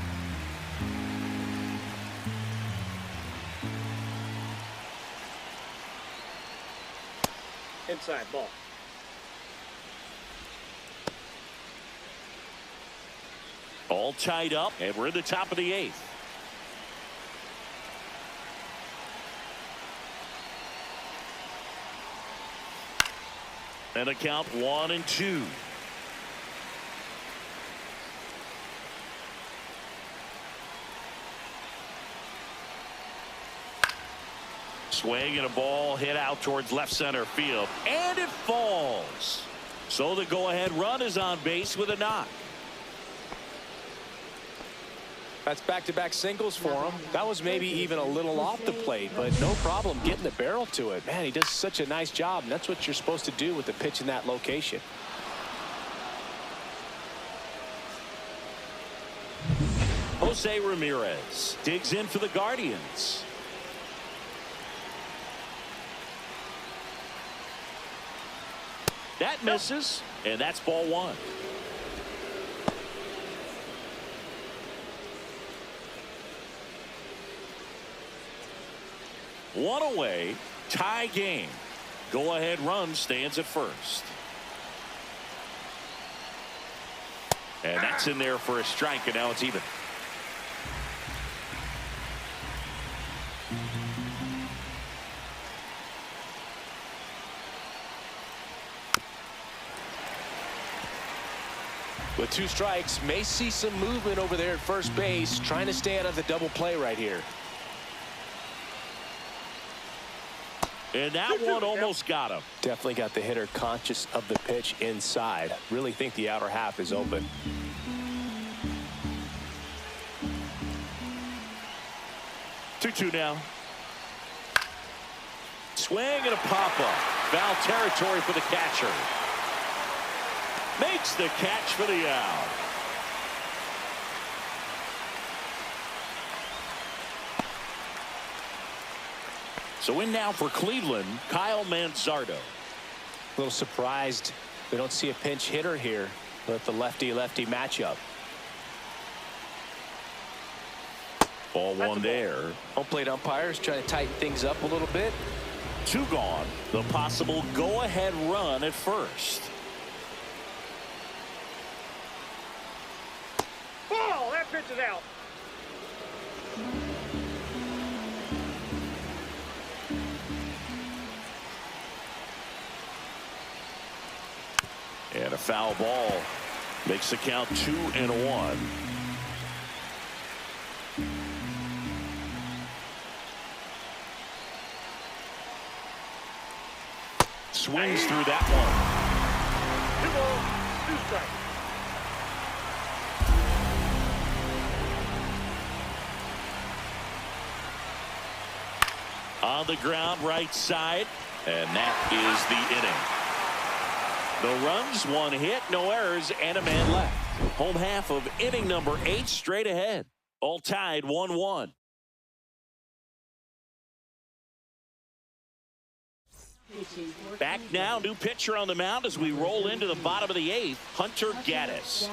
Inside ball. All tied up, and we're in the top of the 8th. And a count 1-2. Swing and a ball hit out towards left center field, and it falls. So the go-ahead run is on base with a knock. That's back-to-back singles for him. That was maybe even a little off the plate, but no problem getting the barrel to it. Man, he does such a nice job, and that's what you're supposed to do with the pitch in that location. Jose Ramirez digs in for the Guardians. That misses, and that's ball one. One away, tie game. Go ahead run stands at first. And that's in there for a strike, and now it's even. With 2 strikes, may see some movement over there at first base, trying to stay out of the double play right here. And that one almost got him. Definitely got the hitter conscious of the pitch inside. Really think the outer half is open. Two now. Swing and a pop-up. Foul territory for the catcher. Makes the catch for the out. So in now for Cleveland, Kyle Manzardo. A little surprised we don't see a pinch hitter here with the lefty-lefty matchup. Ball one there. Home plate umpires trying to tighten things up a little bit. 2 gone. The possible go-ahead run at first. Ball! That pitch is out. And a foul ball makes the count 2-1. Swings through that one. 2 balls, 2 strikes. On the ground, right side, and that is the inning. No runs, 1 hit, no errors, and a man left. Home half of inning number 8 straight ahead. All tied 1-1. Back now, new pitcher on the mound as we roll into the bottom of the 8th, Hunter Gaddis.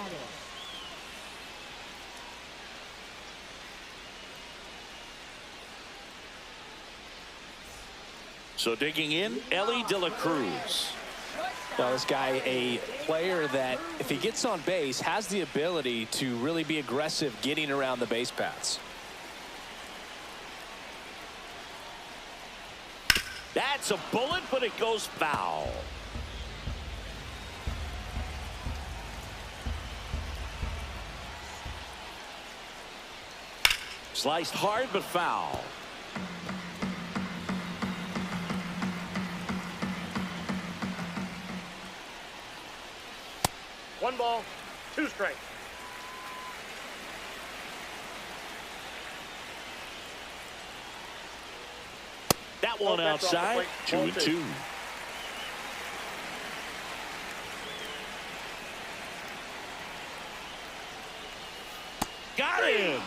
So digging in, Ellie De La Cruz. Now this guy, a player that if he gets on base has the ability to really be aggressive getting around the base paths. That's a bullet, but it goes foul. Sliced hard, but foul. One ball, two strikes. That one outside, 2-2. Got him!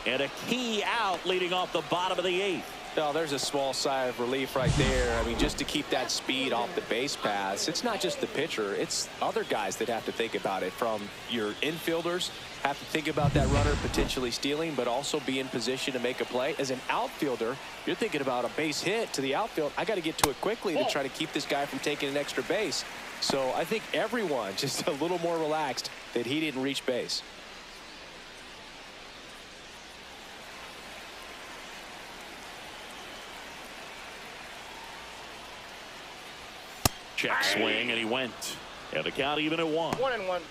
And a key out leading off the bottom of the 8th. No, there's a small sigh of relief right there. I mean, just to keep that speed off the base paths. It's not just the pitcher. It's other guys that have to think about it. From your infielders, have to think about that runner potentially stealing, but also be in position to make a play. As an outfielder, you're thinking about a base hit to the outfield. I got to get to it quickly to try to keep this guy from taking an extra base. So I think everyone just a little more relaxed that he didn't reach base. Check swing, and he went. And the count even at 1. 1-1.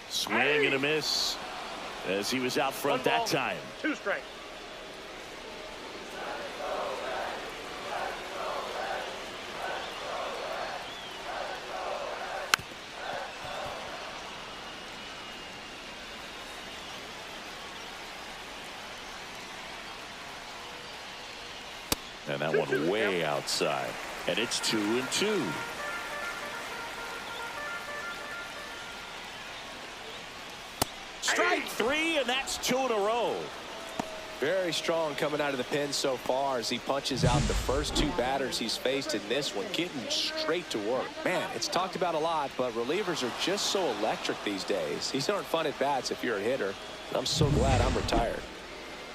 Swing and a miss as he was out front that time. 2 strikes. And that one way outside. And it's 2-2. Strike 3, and that's 2 in a row. Very strong coming out of the pen so far as he punches out the first 2 batters he's faced in this one, getting straight to work. Man, it's talked about a lot, but relievers are just so electric these days. These aren't fun at bats if you're a hitter. I'm so glad I'm retired.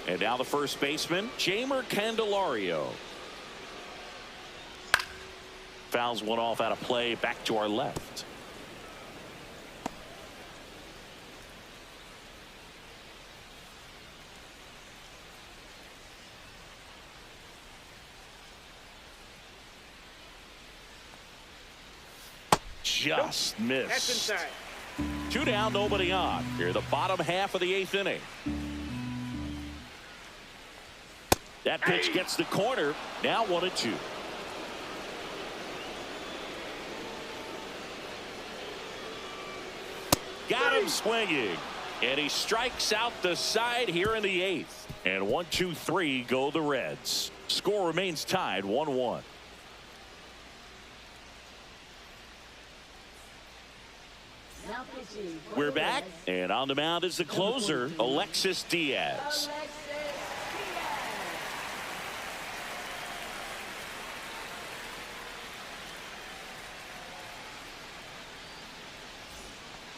And now the first baseman, Jamer Candelario. Fouls one off out of play, back to our left. Just missed. That's inside. 2 down, nobody on. Here, the bottom half of the 8th inning. That pitch gets the corner. Now 1-2. Got him swinging. And he strikes out the side here in the 8th. And 1-2-3 go the Reds. Score remains tied 1-1. We're back, and on the mound is the closer, Alexis Diaz.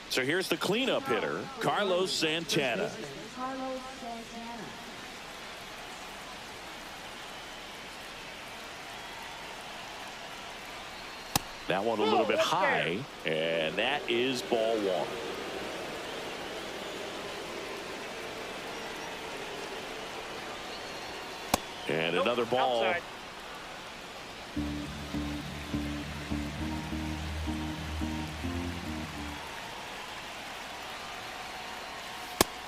So here's the cleanup hitter, Carlos Santana. That one a little bit high, and that is ball 1. And another ball. Outside.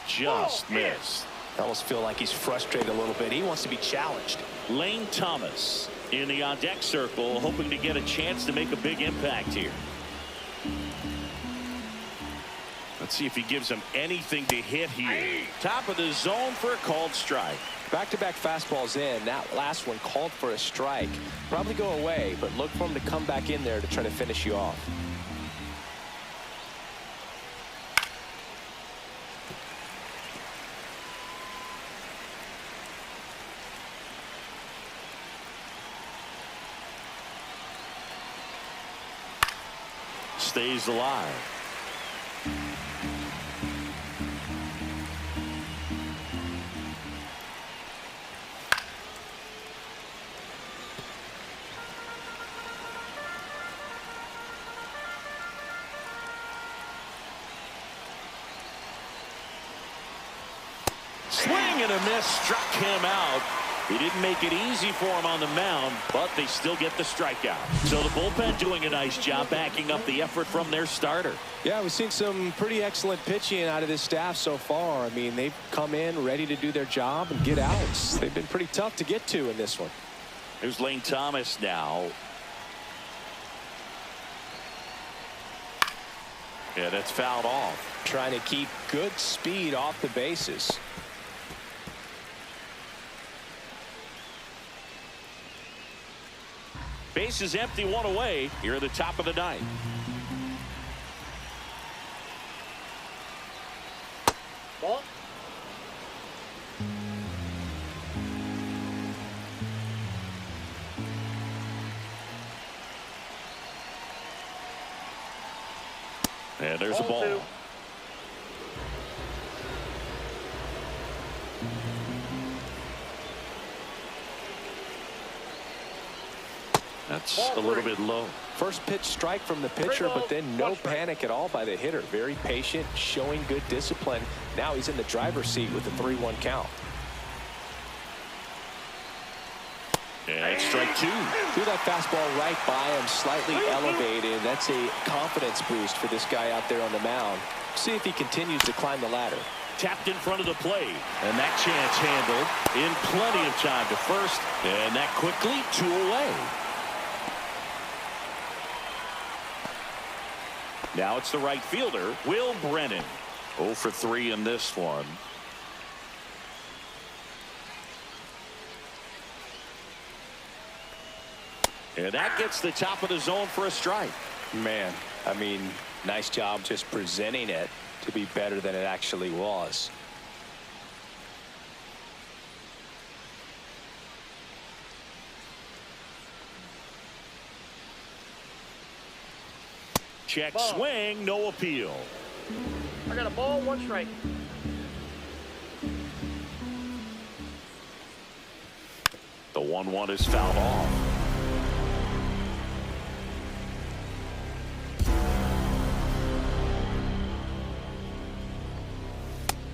Just missed. I almost feel like he's frustrated a little bit. He wants to be challenged. Lane Thomas in the on-deck circle, hoping to get a chance to make a big impact here. Let's see if he gives him anything to hit here. Top of the zone for a called strike. Back-to-back fastballs in. That last one called for a strike. Probably go away, but look for him to come back in there to try to finish you off. stays alive. Swing and a miss, struck him out. He didn't make it easy for him on the mound, but they still get the strikeout. So the bullpen doing a nice job backing up the effort from their starter. Yeah, we've seen some pretty excellent pitching out of this staff so far. I mean, they've come in ready to do their job and get outs. They've been pretty tough to get to in this one. Here's Lane Thomas now. Yeah, that's fouled off. Trying to keep good speed off the bases. Base is empty, one away here at the top of the ninth. Ball. And there's a ball. 2. That's Ball a little 3. bit low. First pitch strike from the pitcher, but then no panic at all by the hitter. Very patient, showing good discipline. Now he's in the driver's seat with the 3-1 count. And strike 2. Threw that fastball right by him, slightly elevated. That's a confidence boost for this guy out there on the mound. See if he continues to climb the ladder. Tapped in front of the plate, and that chance handled in plenty of time to first, and that quickly 2 away. Now it's the right fielder, Will Brennan. 0 for 3 in this one. And that gets the top of the zone for a strike. Man, I mean, nice job just presenting it to be better than it actually was. Check Ball. swing, no appeal. I got a ball, 1 strike. The 1-1 is fouled off.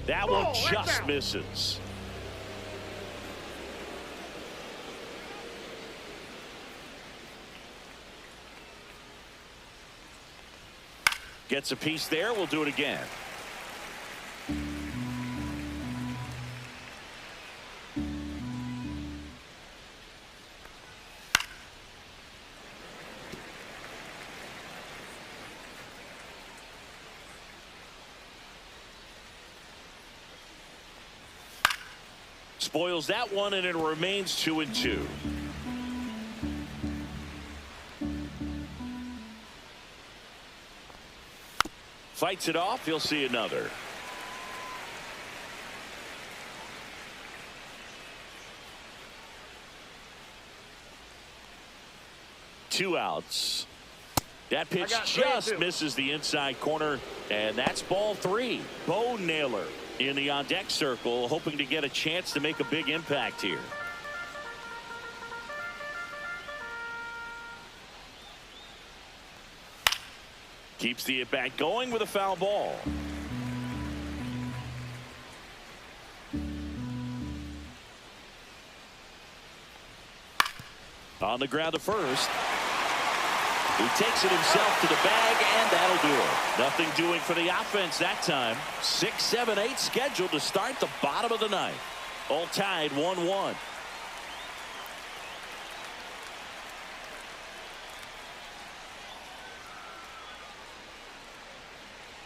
That one just misses. Gets a piece there. We'll do it again. Spoils that one, and it remains 2-2. Fights it off. He'll see another. Two outs. That pitch just misses the inside corner, and that's ball 3. Bo Naylor in the on-deck circle, hoping to get a chance to make a big impact here. Keeps the at-bat going with a foul ball. On the ground to first. He takes it himself to the bag, and that'll do it. Nothing doing for the offense that time. 6, 7, 8 scheduled to start the bottom of the ninth. All tied 1-1.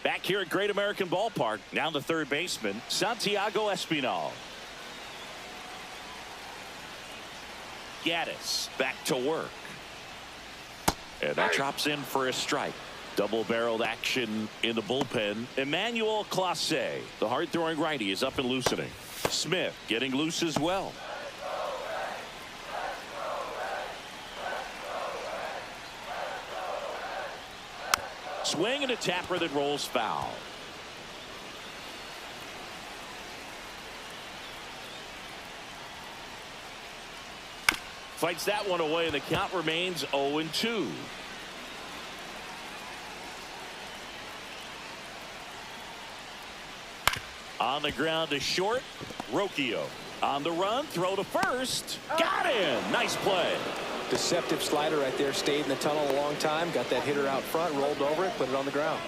Back here at Great American Ballpark, now the third baseman, Santiago Espinal. Gaddis back to work. And that drops in for a strike. Double-barreled action in the bullpen. Emmanuel Clase, the hard-throwing righty, is up and loosening. Smith getting loose as well. Swing and a tapper that rolls foul. Fights that one away, and the count remains 0-2. On the ground to short. Rocchio on the run. Throw to first. Got him. Nice play. Deceptive slider right there. Stayed in the tunnel a long time. Got that hitter out front. Rolled over it. Put it on the ground.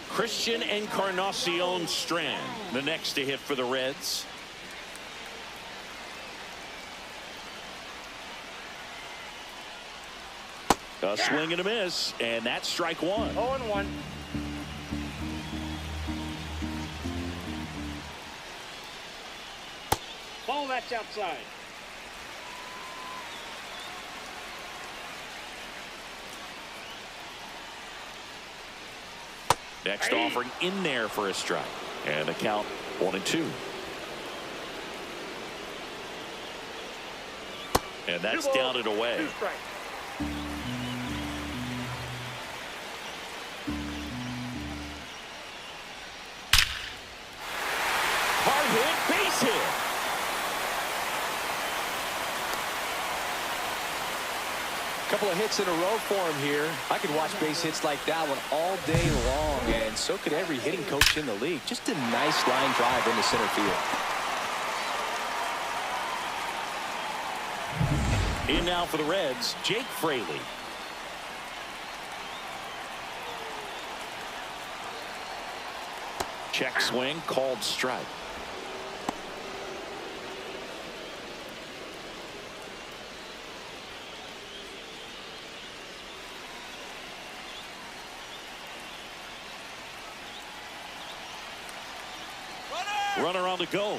Christian Encarnacion Strand, the next to hit for the Reds. A swing and a miss, and that's strike one. 0-1. Ball that's outside. Next offering in there for a strike. And the count 1-2. And that's down and away. 2 strikes. Hard hit, base hit. Couple of hits in a row for him here. I could watch base hits like that one all day long, and so could every hitting coach in the league. Just a nice line drive into center field. In now for the Reds, Jake Fraley. Check swing, called strike. Runner on the go.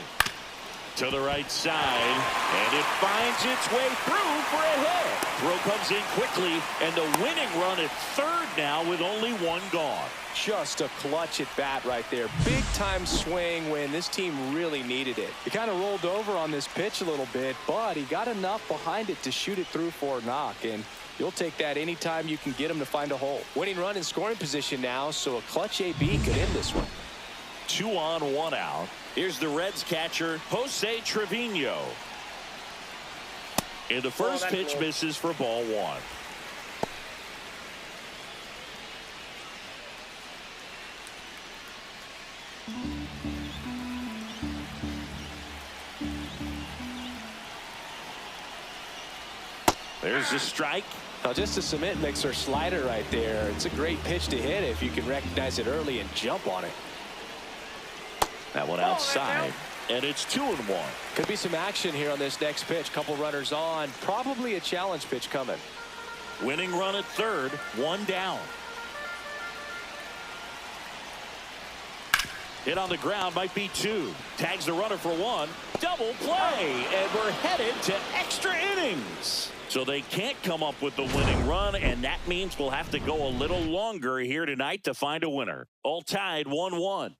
To the right side, and it finds its way through for a hit. Throw comes in quickly, and the winning run at third now with only one gone. Just a clutch at bat right there. Big time swing when this team really needed it. He kind of rolled over on this pitch a little bit, but he got enough behind it to shoot it through for a knock, and you'll take that anytime you can get him to find a hole. Winning run in scoring position now, so a clutch AB could end this one. 2 on, 1 out. Here's the Reds catcher, Jose Trevino. And the first pitch misses for ball 1. There's the strike. Now just a cement mixer slider right there. It's a great pitch to hit if you can recognize it early and jump on it. That one outside, and it's 2-1. Could be some action here on this next pitch. Couple runners on. Probably a challenge pitch coming. Winning run at third, 1 down. Hit on the ground, might be 2. Tags the runner for 1. Double play, and we're headed to extra innings. So they can't come up with the winning run, and that means we'll have to go a little longer here tonight to find a winner. All tied 1-1.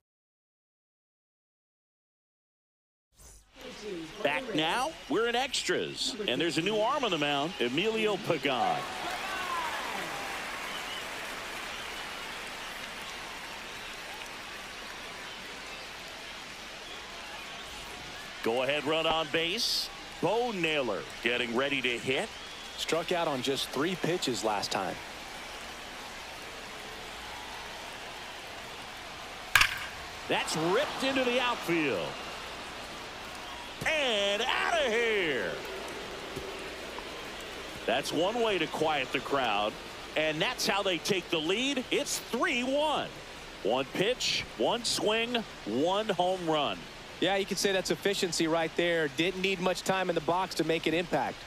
Back now, we're in extras, and there's a new arm on the mound, Emilio Pagan. Go ahead run on base. Bo Naylor getting ready to hit. Struck out on just 3 pitches last time. That's ripped into the outfield. And out of here. That's one way to quiet the crowd, and that's how they take the lead. It's 3-1. 1 pitch, 1 swing, 1 home run. Yeah, you could say that's efficiency right there. Didn't need much time in the box to make an impact.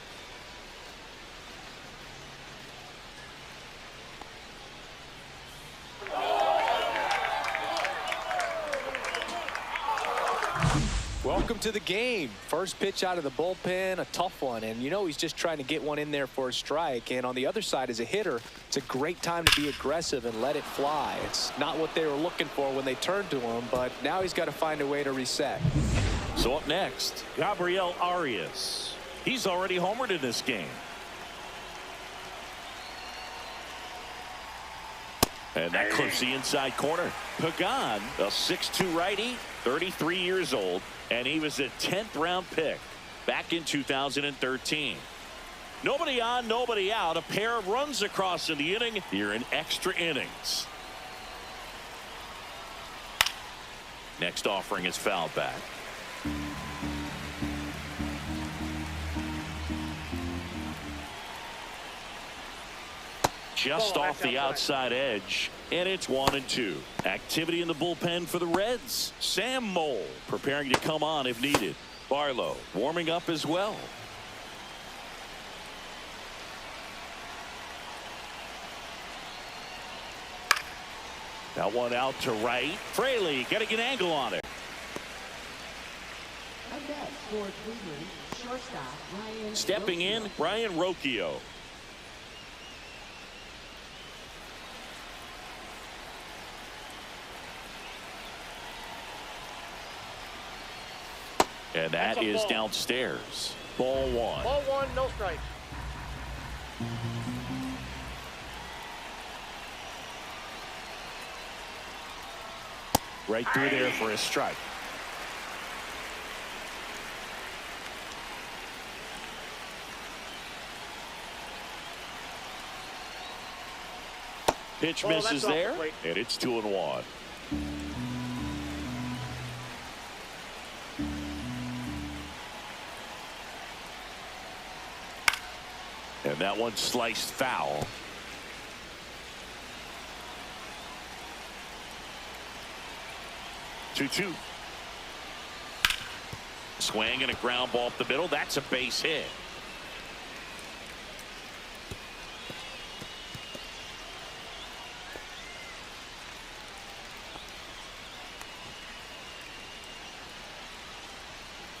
Welcome to the game. First pitch out of the bullpen, a tough one, and you know he's just trying to get one in there for a strike. And on the other side, as a hitter, it's a great time to be aggressive and let it fly. It's not what they were looking for when they turned to him, but now he's got to find a way to reset. So up next, Gabriel Arias. He's already homered in this game. And that clips the inside corner. Pagan, a 6'2 righty, 33 years old, and he was a 10th round pick back in 2013. Nobody on, nobody out. A pair of runs across in the inning here in extra innings. Next offering is fouled back. Just off the outside edge, and it's 1-2. Activity in the bullpen for the Reds. Sam Mole preparing to come on if needed. Barlow warming up as well. That one out to right. Fraley getting an angle on it. And that's for Cleveland, shortstop Ryan Stepping in, Brian Rocchio. And that is downstairs. Ball one. Ball one, no strike. Right through there for a strike. Pitch misses there, and it's 2-1. And that one sliced foul. Two. Swing and a ground ball up the middle. That's a base hit.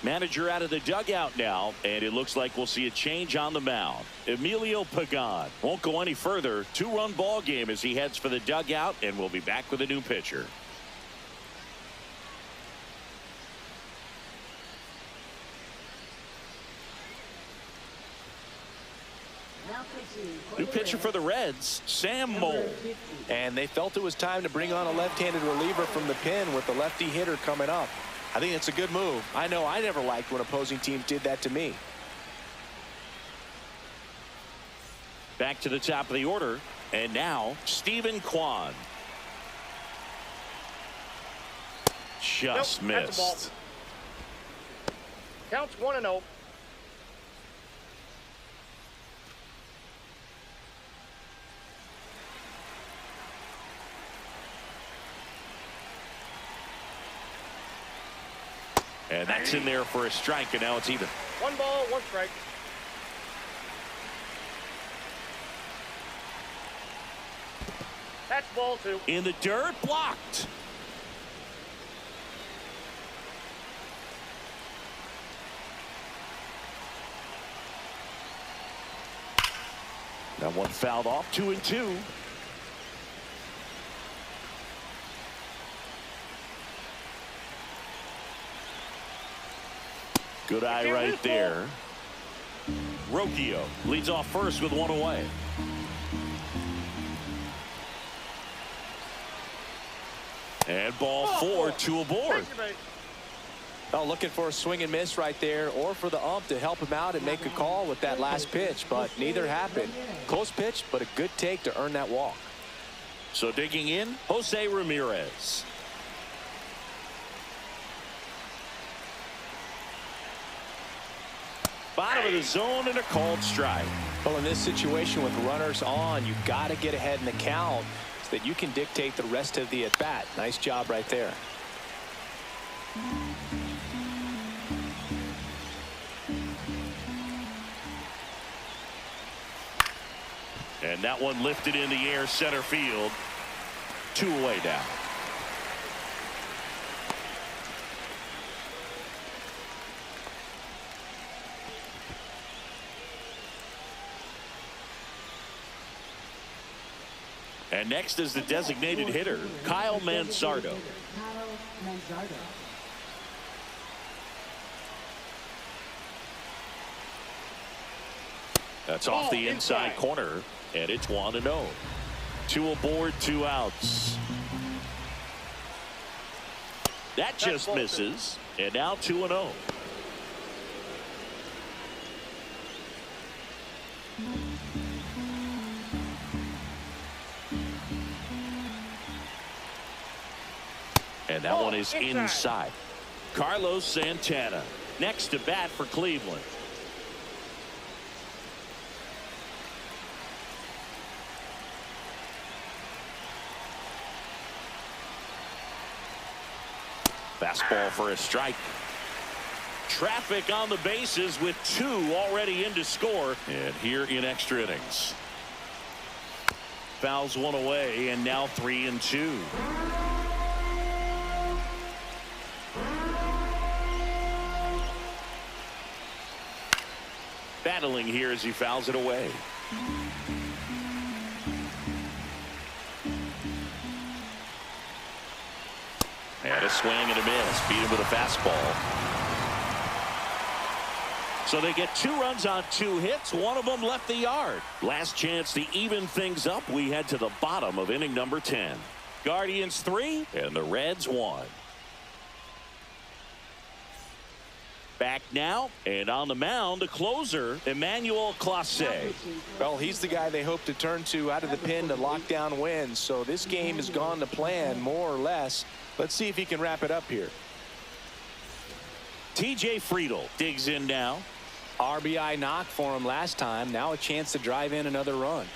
Manager out of the dugout now, and it looks like we'll see a change on the mound. Emilio Pagan won't go any further. 2-run ball game as he heads for the dugout, and we'll be back with a new pitcher. New pitcher for the Reds, Sam Mole. And they felt it was time to bring on a left-handed reliever from the pen with the lefty hitter coming up. I think it's a good move. I know I never liked when opposing teams did that to me. Back to the top of the order, and now Stephen Kwan. Just missed. Counts 1-0. And that's in there for a strike, and now it's even. 1 ball, 1 strike. That's ball 2. In the dirt, blocked. That one fouled off. 2-2. Good eye right there. Rocchio leads off first with 1 away. And ball 4, 2 aboard. Oh, looking for a swing and miss right there, or for the ump to help him out and make a call with that last pitch, but neither happened. Close pitch, but a good take to earn that walk. So digging in, Jose Ramirez. Bottom of the zone and a called strike. Well, in this situation with runners on, you've got to get ahead in the count so that you can dictate the rest of the at-bat. Nice job right there. And that one lifted in the air, center field. 2 away now. And next is the designated hitter, Kyle Manzardo. That's off the inside corner, and it's 1-0. Two aboard, 2 outs. That just misses. And now 2-0. And that one is inside. Carlos Santana next to bat for Cleveland. Fastball for a strike. Traffic on the bases with 2 already in to score. And here in extra innings. Fouls one away, and now 3-2. Battling here as he fouls it away. And a swing and a miss. Beat him with a fastball. So they get 2 runs on 2 hits. One of them left the yard. Last chance to even things up. We head to the bottom of inning number 10. Guardians 3 and the Reds 1. Back now, and on the mound, the closer, Emmanuel Clase. Well, he's the guy they hope to turn to out of the pen to lock down wins. So this game has gone to plan, more or less. Let's see if he can wrap it up here. T.J. Friedl digs in now. RBI knock for him last time. Now a chance to drive in another run.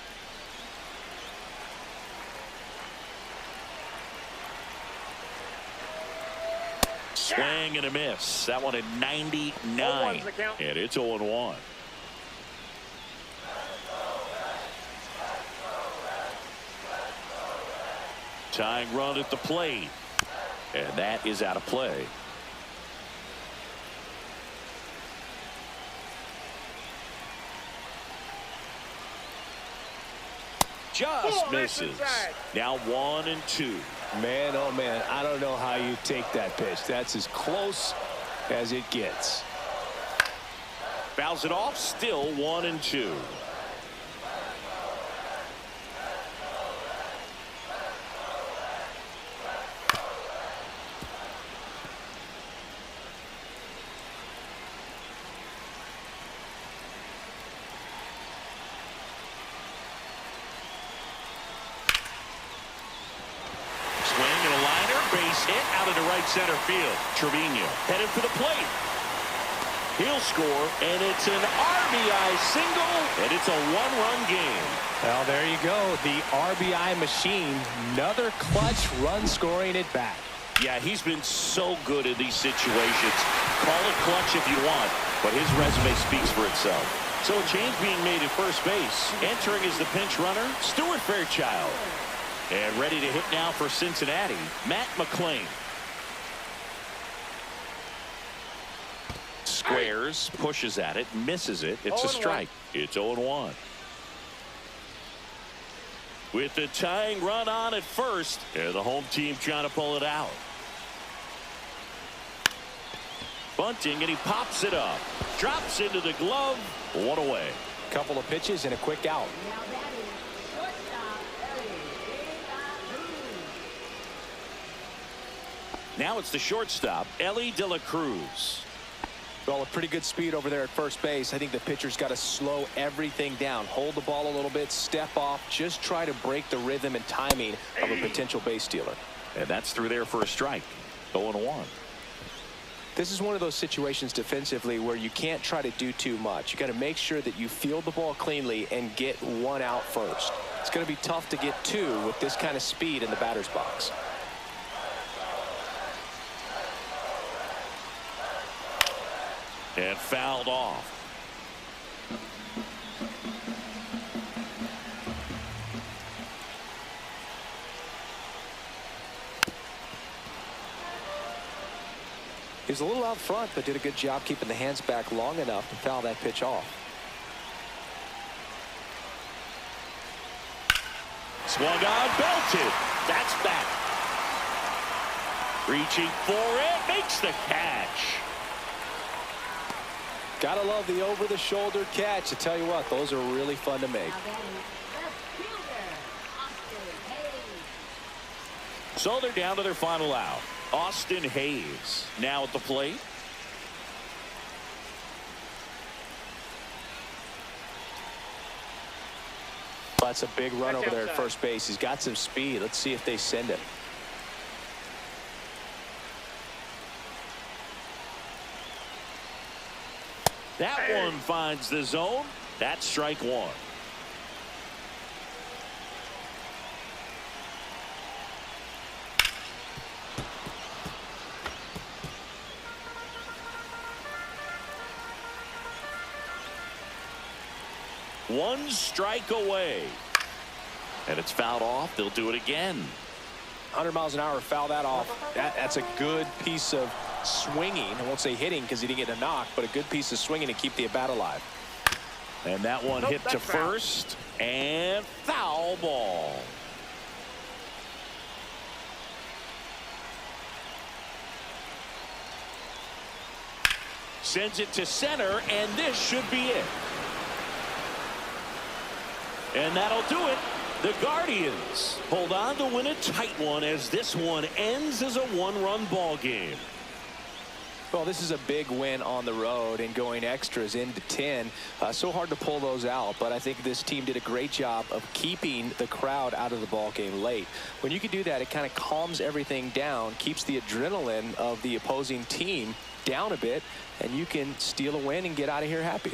Swing and a miss. That one at 99. And it's 0-1. Tying run at the plate. And that is out of play. Just misses. Now 1-2. Man, oh man, I don't know how you take that pitch. That's as close as it gets. Fouls it off. Still 1-2. Hit out into right center field. Trevino headed for the plate. He'll score, and it's an RBI single, and it's a 1-run game. Well, there you go. The RBI machine. Another clutch run scoring at bat. Yeah, he's been so good in these situations. Call it clutch if you want, but his resume speaks for itself. So a change being made at first base. Entering as the pinch runner, Stuart Fairchild. And ready to hit now for Cincinnati, Matt McClain. Squares, pushes at it, misses it. It's a strike. It's 0-1. With the tying run on at first, and the home team trying to pull it out. Bunting, and he pops it up. Drops into the glove. 1 away. Couple of pitches and a quick out. Now it's the shortstop, Ellie De La Cruz. Well, a pretty good speed over there at first base. I think the pitcher's got to slow everything down. Hold the ball a little bit, step off, just try to break the rhythm and timing of a potential base stealer. And that's through there for a strike. 0-1. This is one of those situations defensively where you can't try to do too much. You got to make sure that you field the ball cleanly and get 1 out first. It's going to be tough to get 2 with this kind of speed in the batter's box. And fouled off. He was a little out front, but did a good job keeping the hands back long enough to foul that pitch off. Swung on, belted. That's back. Reaching for it, makes the catch. Gotta love the over-the-shoulder catch. I tell you what, those are really fun to make. So they're down to their final out. Austin Hayes now at the plate. That's a big run over there at first base. He's got some speed. Let's see if they send it. That one finds the zone. That's strike one. One strike away. And it's fouled off. They'll do it again. 100 miles an hour, foul that off. That's a good piece of swinging. I won't say hitting because he didn't get a knock, but a good piece of swinging to keep the at-bat alive. And that one hit to first. And foul ball. Sends it to center, and this should be it. And that'll do it. The Guardians hold on to win a tight one as this one ends as a one-run ball game. Well, this is a big win on the road and going extras into 10. So hard to pull those out, but I think this team did a great job of keeping the crowd out of the ball game late. When you can do that, it kind of calms everything down, keeps the adrenaline of the opposing team down a bit, and you can steal a win and get out of here happy.